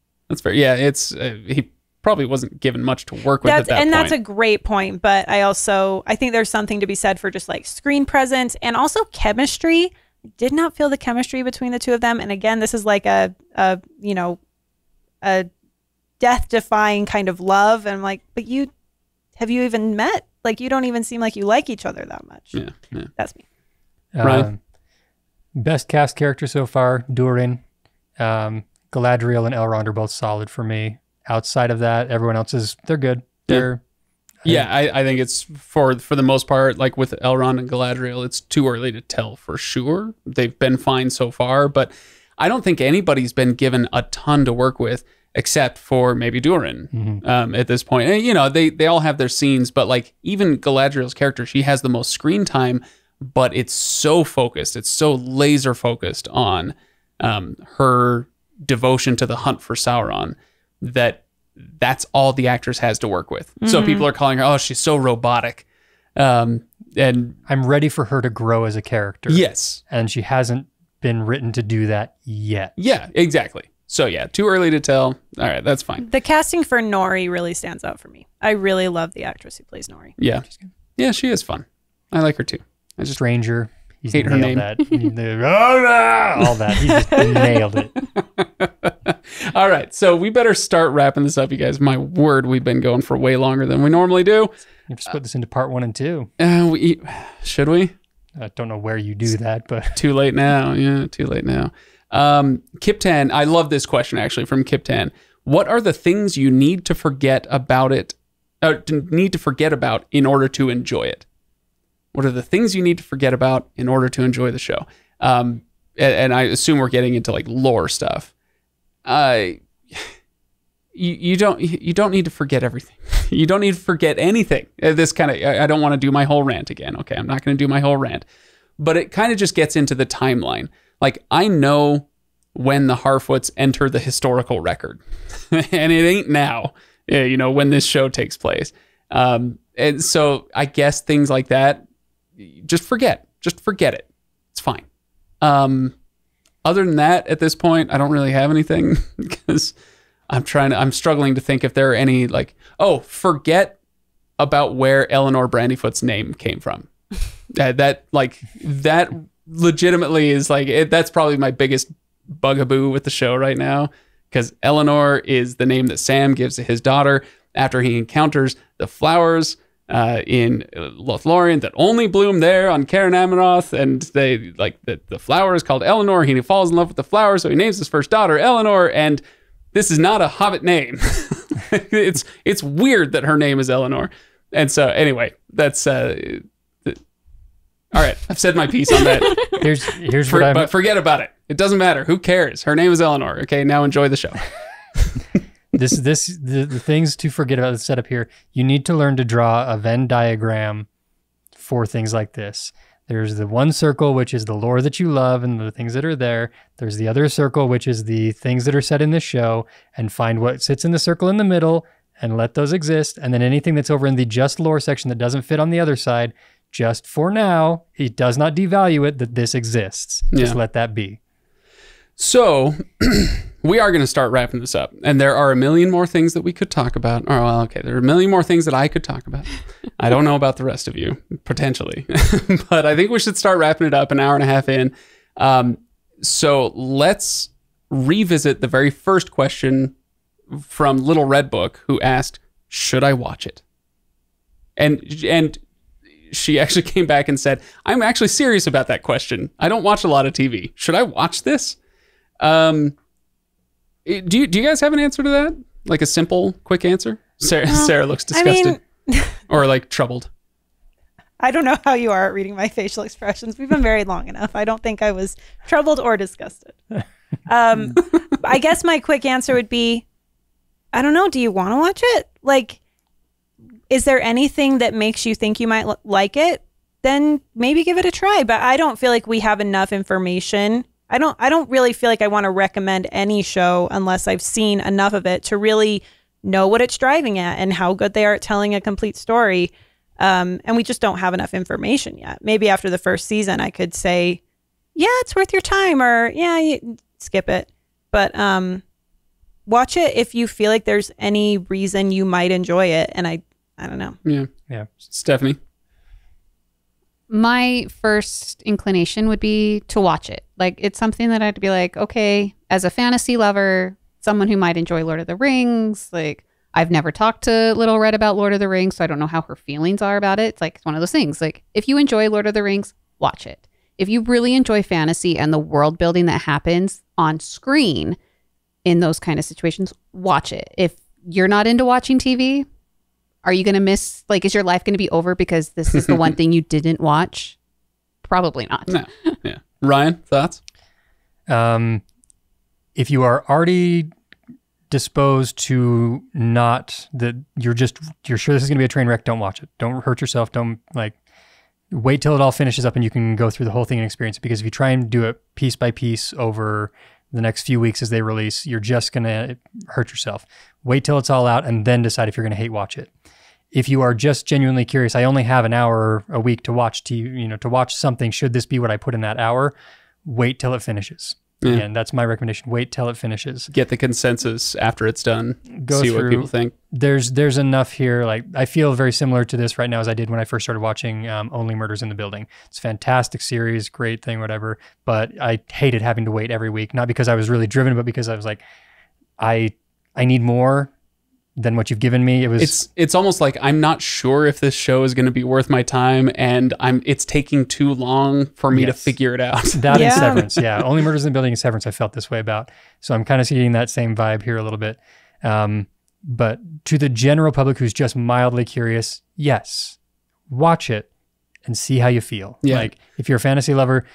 Yeah, it's he probably wasn't given much to work with at that point. That's a great point. But I think there's something to be said for just like screen presence and also chemistry. I did not feel the chemistry between the two of them. And again, this is like a death-defying kind of love. And I'm like, but have you even met? Like, you don't even seem like you like each other that much. Yeah. That's me. Right. Best cast character so far, Durin. Galadriel and Elrond are both solid for me. Outside of that, everyone else they're good. I think it's for the most part, like with Elrond and Galadriel, it's too early to tell for sure. They've been fine so far, but I don't think anybody's been given a ton to work with except for maybe Durin at this point. And, they all have their scenes, but like even Galadriel's character, she has the most screen time, but it's so focused. It's so laser focused on her devotion to the hunt for Sauron that's all the actress has to work with. So people are calling her, oh, she's so robotic. And I'm ready for her to grow as a character. Yes. And she hasn't been written to do that yet. Yeah, exactly. So yeah, too early to tell. All right, that's fine. The casting for Nori really stands out for me. I really love the actress who plays Nori. Yeah. Yeah, she is fun. I like her too. Stranger. He's hate her nailed name. that. All that. He just nailed it. All right, so we better start wrapping this up, you guys. My word, we've been going for way longer than we normally do. You have to split this into part 1 and 2. Should we? I don't know where you do that, but Too late now. Yeah, too late now. Kip 10, I love this question actually from Kip 10. What are the things you need to forget about it? Need to forget about in order to enjoy it? What are the things you need to forget about in order to enjoy the show? And I assume we're getting into like lore stuff. You don't need to forget everything. You don't need to forget anything. This kind of, I don't want to do my whole rant again. Okay, I'm not going to do my whole rant, but it kind of just gets into the timeline. Like, I know when the Harfoots enter the historical record, and it ain't now. When this show takes place. And so I guess things like that, just forget it. It's fine. Other than that, at this point, I don't really have anything because I'm struggling to think if there are any forget about where Eleanor Brandyfoot's name came from. that legitimately is that's probably my biggest bugaboo with the show right now, because Eleanor is the name that Sam gives to his daughter after he encounters the flowers in Lothlorien that only bloom there on Caern Amanoth, and they the flower is called Eleanor. He falls in love with the flower, so he names his first daughter Eleanor. And this is not a Hobbit name. it's weird that her name is Eleanor. And so anyway, that's all right. I've said my piece on that. But forget about it. It doesn't matter. Who cares? Her name is Eleanor. Okay, now enjoy the show. The things to forget about the setup here. You need to learn to draw a Venn diagram for things like this. There's the one circle, which is the lore that you love and the things that are there. There's the other circle, which is the things that are set in this show, and find what sits in the circle in the middle and let those exist. And then anything that's over in the just lore section that doesn't fit on the other side, just for now, it does not devalue it that this exists. Just let that be. So we are going to start wrapping this up. And there are a million more things that we could talk about. There are a million more things that I could talk about. I don't know about the rest of you, potentially. But I think we should start wrapping it up an hour and a half in. So let's revisit the very first question from Little Red Book, who asked, should I watch it? And she actually came back and said, I'm actually serious about that question. I don't watch a lot of TV. Should I watch this? Do you guys have an answer to that? Like a simple, quick answer? Sarah looks disgusted. Or troubled. I don't know how you are at reading my facial expressions. We've been married long enough. I don't think I was troubled or disgusted. I guess my quick answer would be, I don't know. Do you want to watch it? Is there anything that makes you think you might like it? Then maybe give it a try. But I don't feel like we have enough information. I don't really feel like I want to recommend any show unless I've seen enough of it to really know what it's driving at and how good they are at telling a complete story. And we just don't have enough information yet. Maybe after the first season, I could say, yeah, it's worth your time, or yeah, skip it. But watch it if you feel like there's any reason you might enjoy it. And I don't know. Yeah. Stephanie? My first inclination would be to watch it. It's something that I'd be like, okay, as a fantasy lover, someone who might enjoy Lord of the Rings, I've never talked to Little Red about Lord of the Rings, so I don't know how her feelings are about it. It's one of those things. If you enjoy Lord of the Rings, watch it. If you really enjoy fantasy and the world building that happens on screen in those kind of situations, watch it. If you're not into watching TV, are you going to miss, is your life going to be over because this is the one thing you didn't watch? Probably not. No. Yeah. Ryan, thoughts? If you are already disposed to not, that you're sure this is going to be a train wreck, don't watch it. Don't hurt yourself. Don't wait till it all finishes up and you can go through the whole thing and experience it. Because if you try and do it piece by piece over the next few weeks as they release, you're just going to hurt yourself. Wait till it's all out and then decide if you're going to hate watch it. If you are just genuinely curious, I only have an hour a week to watch TV, to watch something. Should this be what I put in that hour? Wait till it finishes. Again, that's my recommendation. Wait till it finishes. Get the consensus after it's done. Go see through. what people think. There's enough here. Like, I feel very similar to this right now as I did when I first started watching Only Murders in the Building. It's a fantastic series, great thing, whatever. But I hated having to wait every week, not because I was really driven, but because I was like, I need more than what you've given me. It's almost like I'm not sure if this show is going to be worth my time, and it's taking too long for me to figure it out. That and Severance, yeah. Only Murders in the Building and Severance I felt this way about. So I'm kind of seeing that same vibe here a little bit. But to the general public who's just mildly curious, yes, watch it and see how you feel. Yeah. Like, if you're a fantasy lover,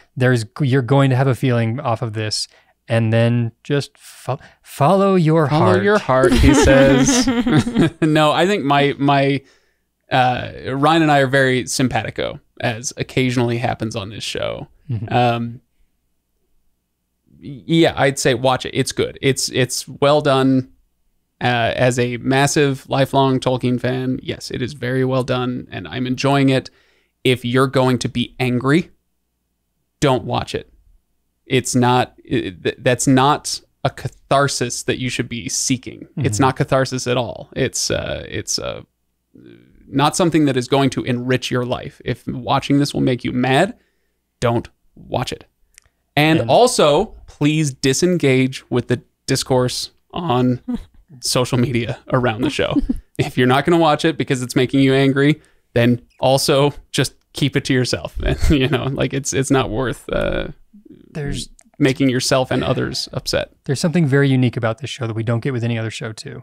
you're going to have a feeling off of this. And then just follow your heart. Follow your heart, he says. No, I think my Ryan and I are very simpatico, as occasionally happens on this show. Mm-hmm. Yeah, I'd say watch it. It's good. It's well done. As a massive, lifelong Tolkien fan, yes, it is very well done, and I'm enjoying it. If you're going to be angry, don't watch it. That's not a catharsis that you should be seeking. Mm-hmm. It's not catharsis at all. It's not something that is going to enrich your life. If watching this will make you mad, don't watch it. And also, please disengage with the discourse on social media around the show. If you're not going to watch it because it's making you angry, then also just keep it to yourself. And, like, it's not worth there's making yourself and others upset. There's something very unique about this show that we don't get with any other show too.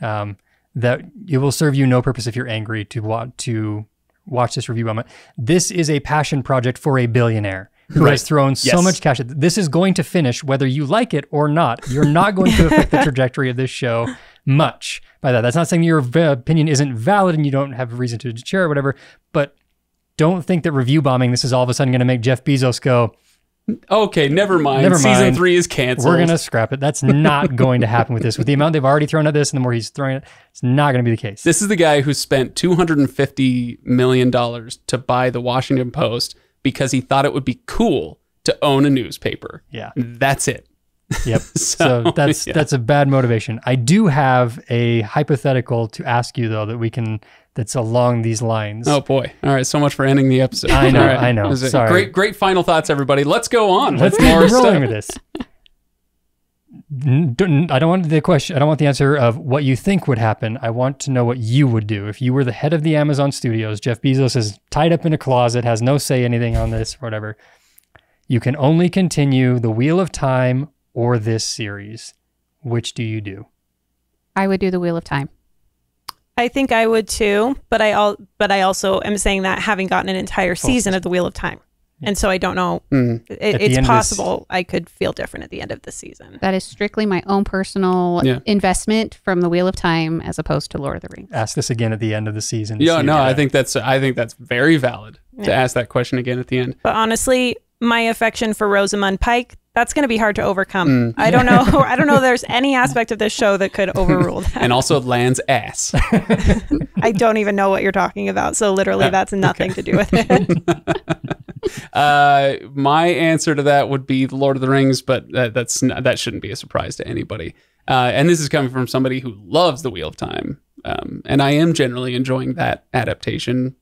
That it will serve you no purpose if you're angry to watch this review moment. This is a passion project for a billionaire who has thrown so much cash at it. This is going to finish whether you like it or not. You're not going to affect the trajectory of this show much by that. That's not saying your opinion isn't valid and you don't have a reason to share or whatever, but don't think that review bombing, this is all of a sudden going to make Jeff Bezos go, okay, never mind. Season 3 is canceled. We're going to scrap it. That's not going to happen with this. With the amount they've already thrown at this and the more he's throwing it, it's not going to be the case. This is the guy who spent $250 million to buy the Washington Post because he thought it would be cool to own a newspaper. Yeah. That's it. Yep. so that's a bad motivation. I do have a hypothetical to ask you, though, that's along these lines. Oh boy. All right. So much for ending the episode. I know. Right. I know. Sorry. Great final thoughts, everybody. Let's go on. Let's keep rolling with this. I don't want the question. I don't want the answer of what you think would happen. I want to know what you would do. If you were the head of the Amazon studios, Jeff Bezos is tied up in a closet, has no say anything on this, or whatever. You can only continue the Wheel of Time or this series. Which do you do? I would do the Wheel of Time. I think I would too, but I also am saying that having gotten an entire season of the Wheel of Time. And so I don't know. It's possible I could feel different at the end of the season. That is strictly my own personal investment from the Wheel of Time as opposed to Lord of the Rings. Ask this again at the end of the season. Yeah, no, I think that's very valid to ask that question again at the end. But honestly, my affection for Rosamund Pike, that's going to be hard to overcome. I don't know. I don't know if there's any aspect of this show that could overrule that. And also Land's ass. I don't even know what you're talking about. So literally that's nothing to do with it. My answer to that would be Lord of the Rings, but that shouldn't be a surprise to anybody. And this is coming from somebody who loves the Wheel of Time. And I am generally enjoying that adaptation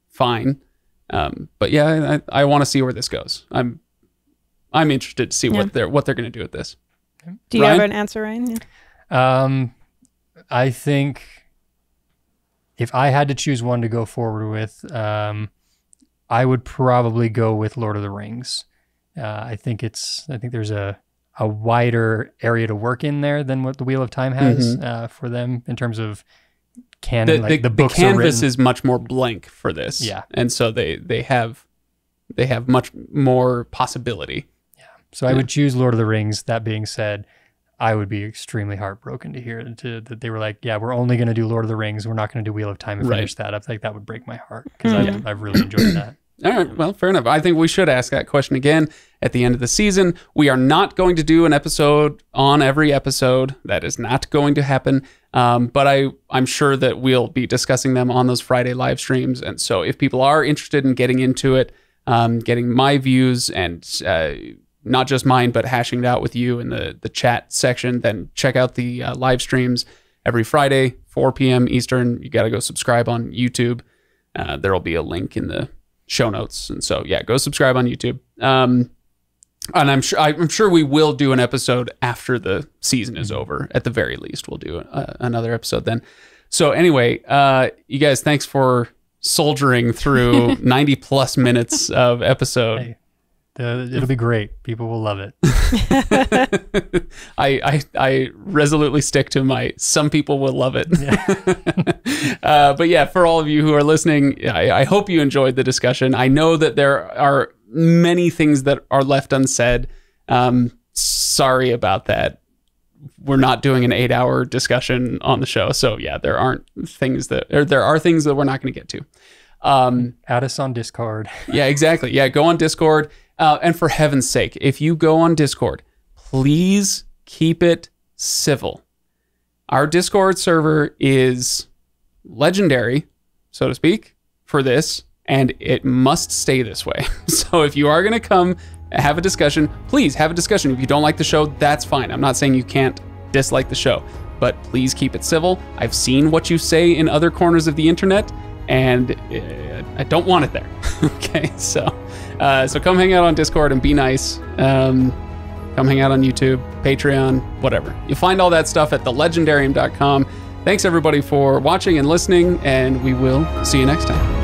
fine. But yeah, I want to see where this goes. I'm interested to see what they're going to do with this. Do you have an answer, Ryan? Yeah. I think if I had to choose one to go forward with, I would probably go with Lord of the Rings. I think there's a wider area to work in there than what the Wheel of Time has for them in terms of canon. The books canvas is much more blank for this. Yeah. And so they have much more possibility. Yeah. So I would choose Lord of the Rings. That being said, I would be extremely heartbroken to hear that they were like, yeah, we're only going to do Lord of the Rings. We're not going to do Wheel of Time and finish that up. Like, that would break my heart because I've really enjoyed that. All right. Well, fair enough. I think we should ask that question again at the end of the season. We are not going to do an episode on every episode. That is not going to happen. But I'm sure that we'll be discussing them on those Friday live streams. And so if people are interested in getting into it, getting my views and not just mine, but hashing it out with you in the chat section, then check out the live streams every Friday, 4 p.m. Eastern. You got to go subscribe on YouTube. There will be a link in the show notes. And so, yeah, go subscribe on YouTube. And I'm sure we will do an episode after the season is over. At the very least, we'll do another episode then. So anyway, you guys, thanks for soldiering through 90 plus minutes of episode. Hey, it'll be great. People will love it. I resolutely stick to my some people will love it. Yeah. But yeah, for all of you who are listening, I hope you enjoyed the discussion. I know that there are many things that are left unsaid. Sorry about that. We're not doing an 8-hour discussion on the show. So yeah, there are things that we're not going to get to. Add us on Discord. Yeah, exactly. Yeah, go on Discord. And for heaven's sake, if you go on Discord, please keep it civil. Our Discord server is legendary, so to speak, for this, and it must stay this way. So if you are going to come have a discussion, please have a discussion. If you don't like the show, that's fine. I'm not saying you can't dislike the show, but please keep it civil. I've seen what you say in other corners of the internet, and I don't want it there. Okay, so come hang out on Discord and be nice. Come hang out on YouTube, Patreon, whatever. You'll find all that stuff at thelegendarium.com. Thanks everybody for watching and listening, and we will see you next time.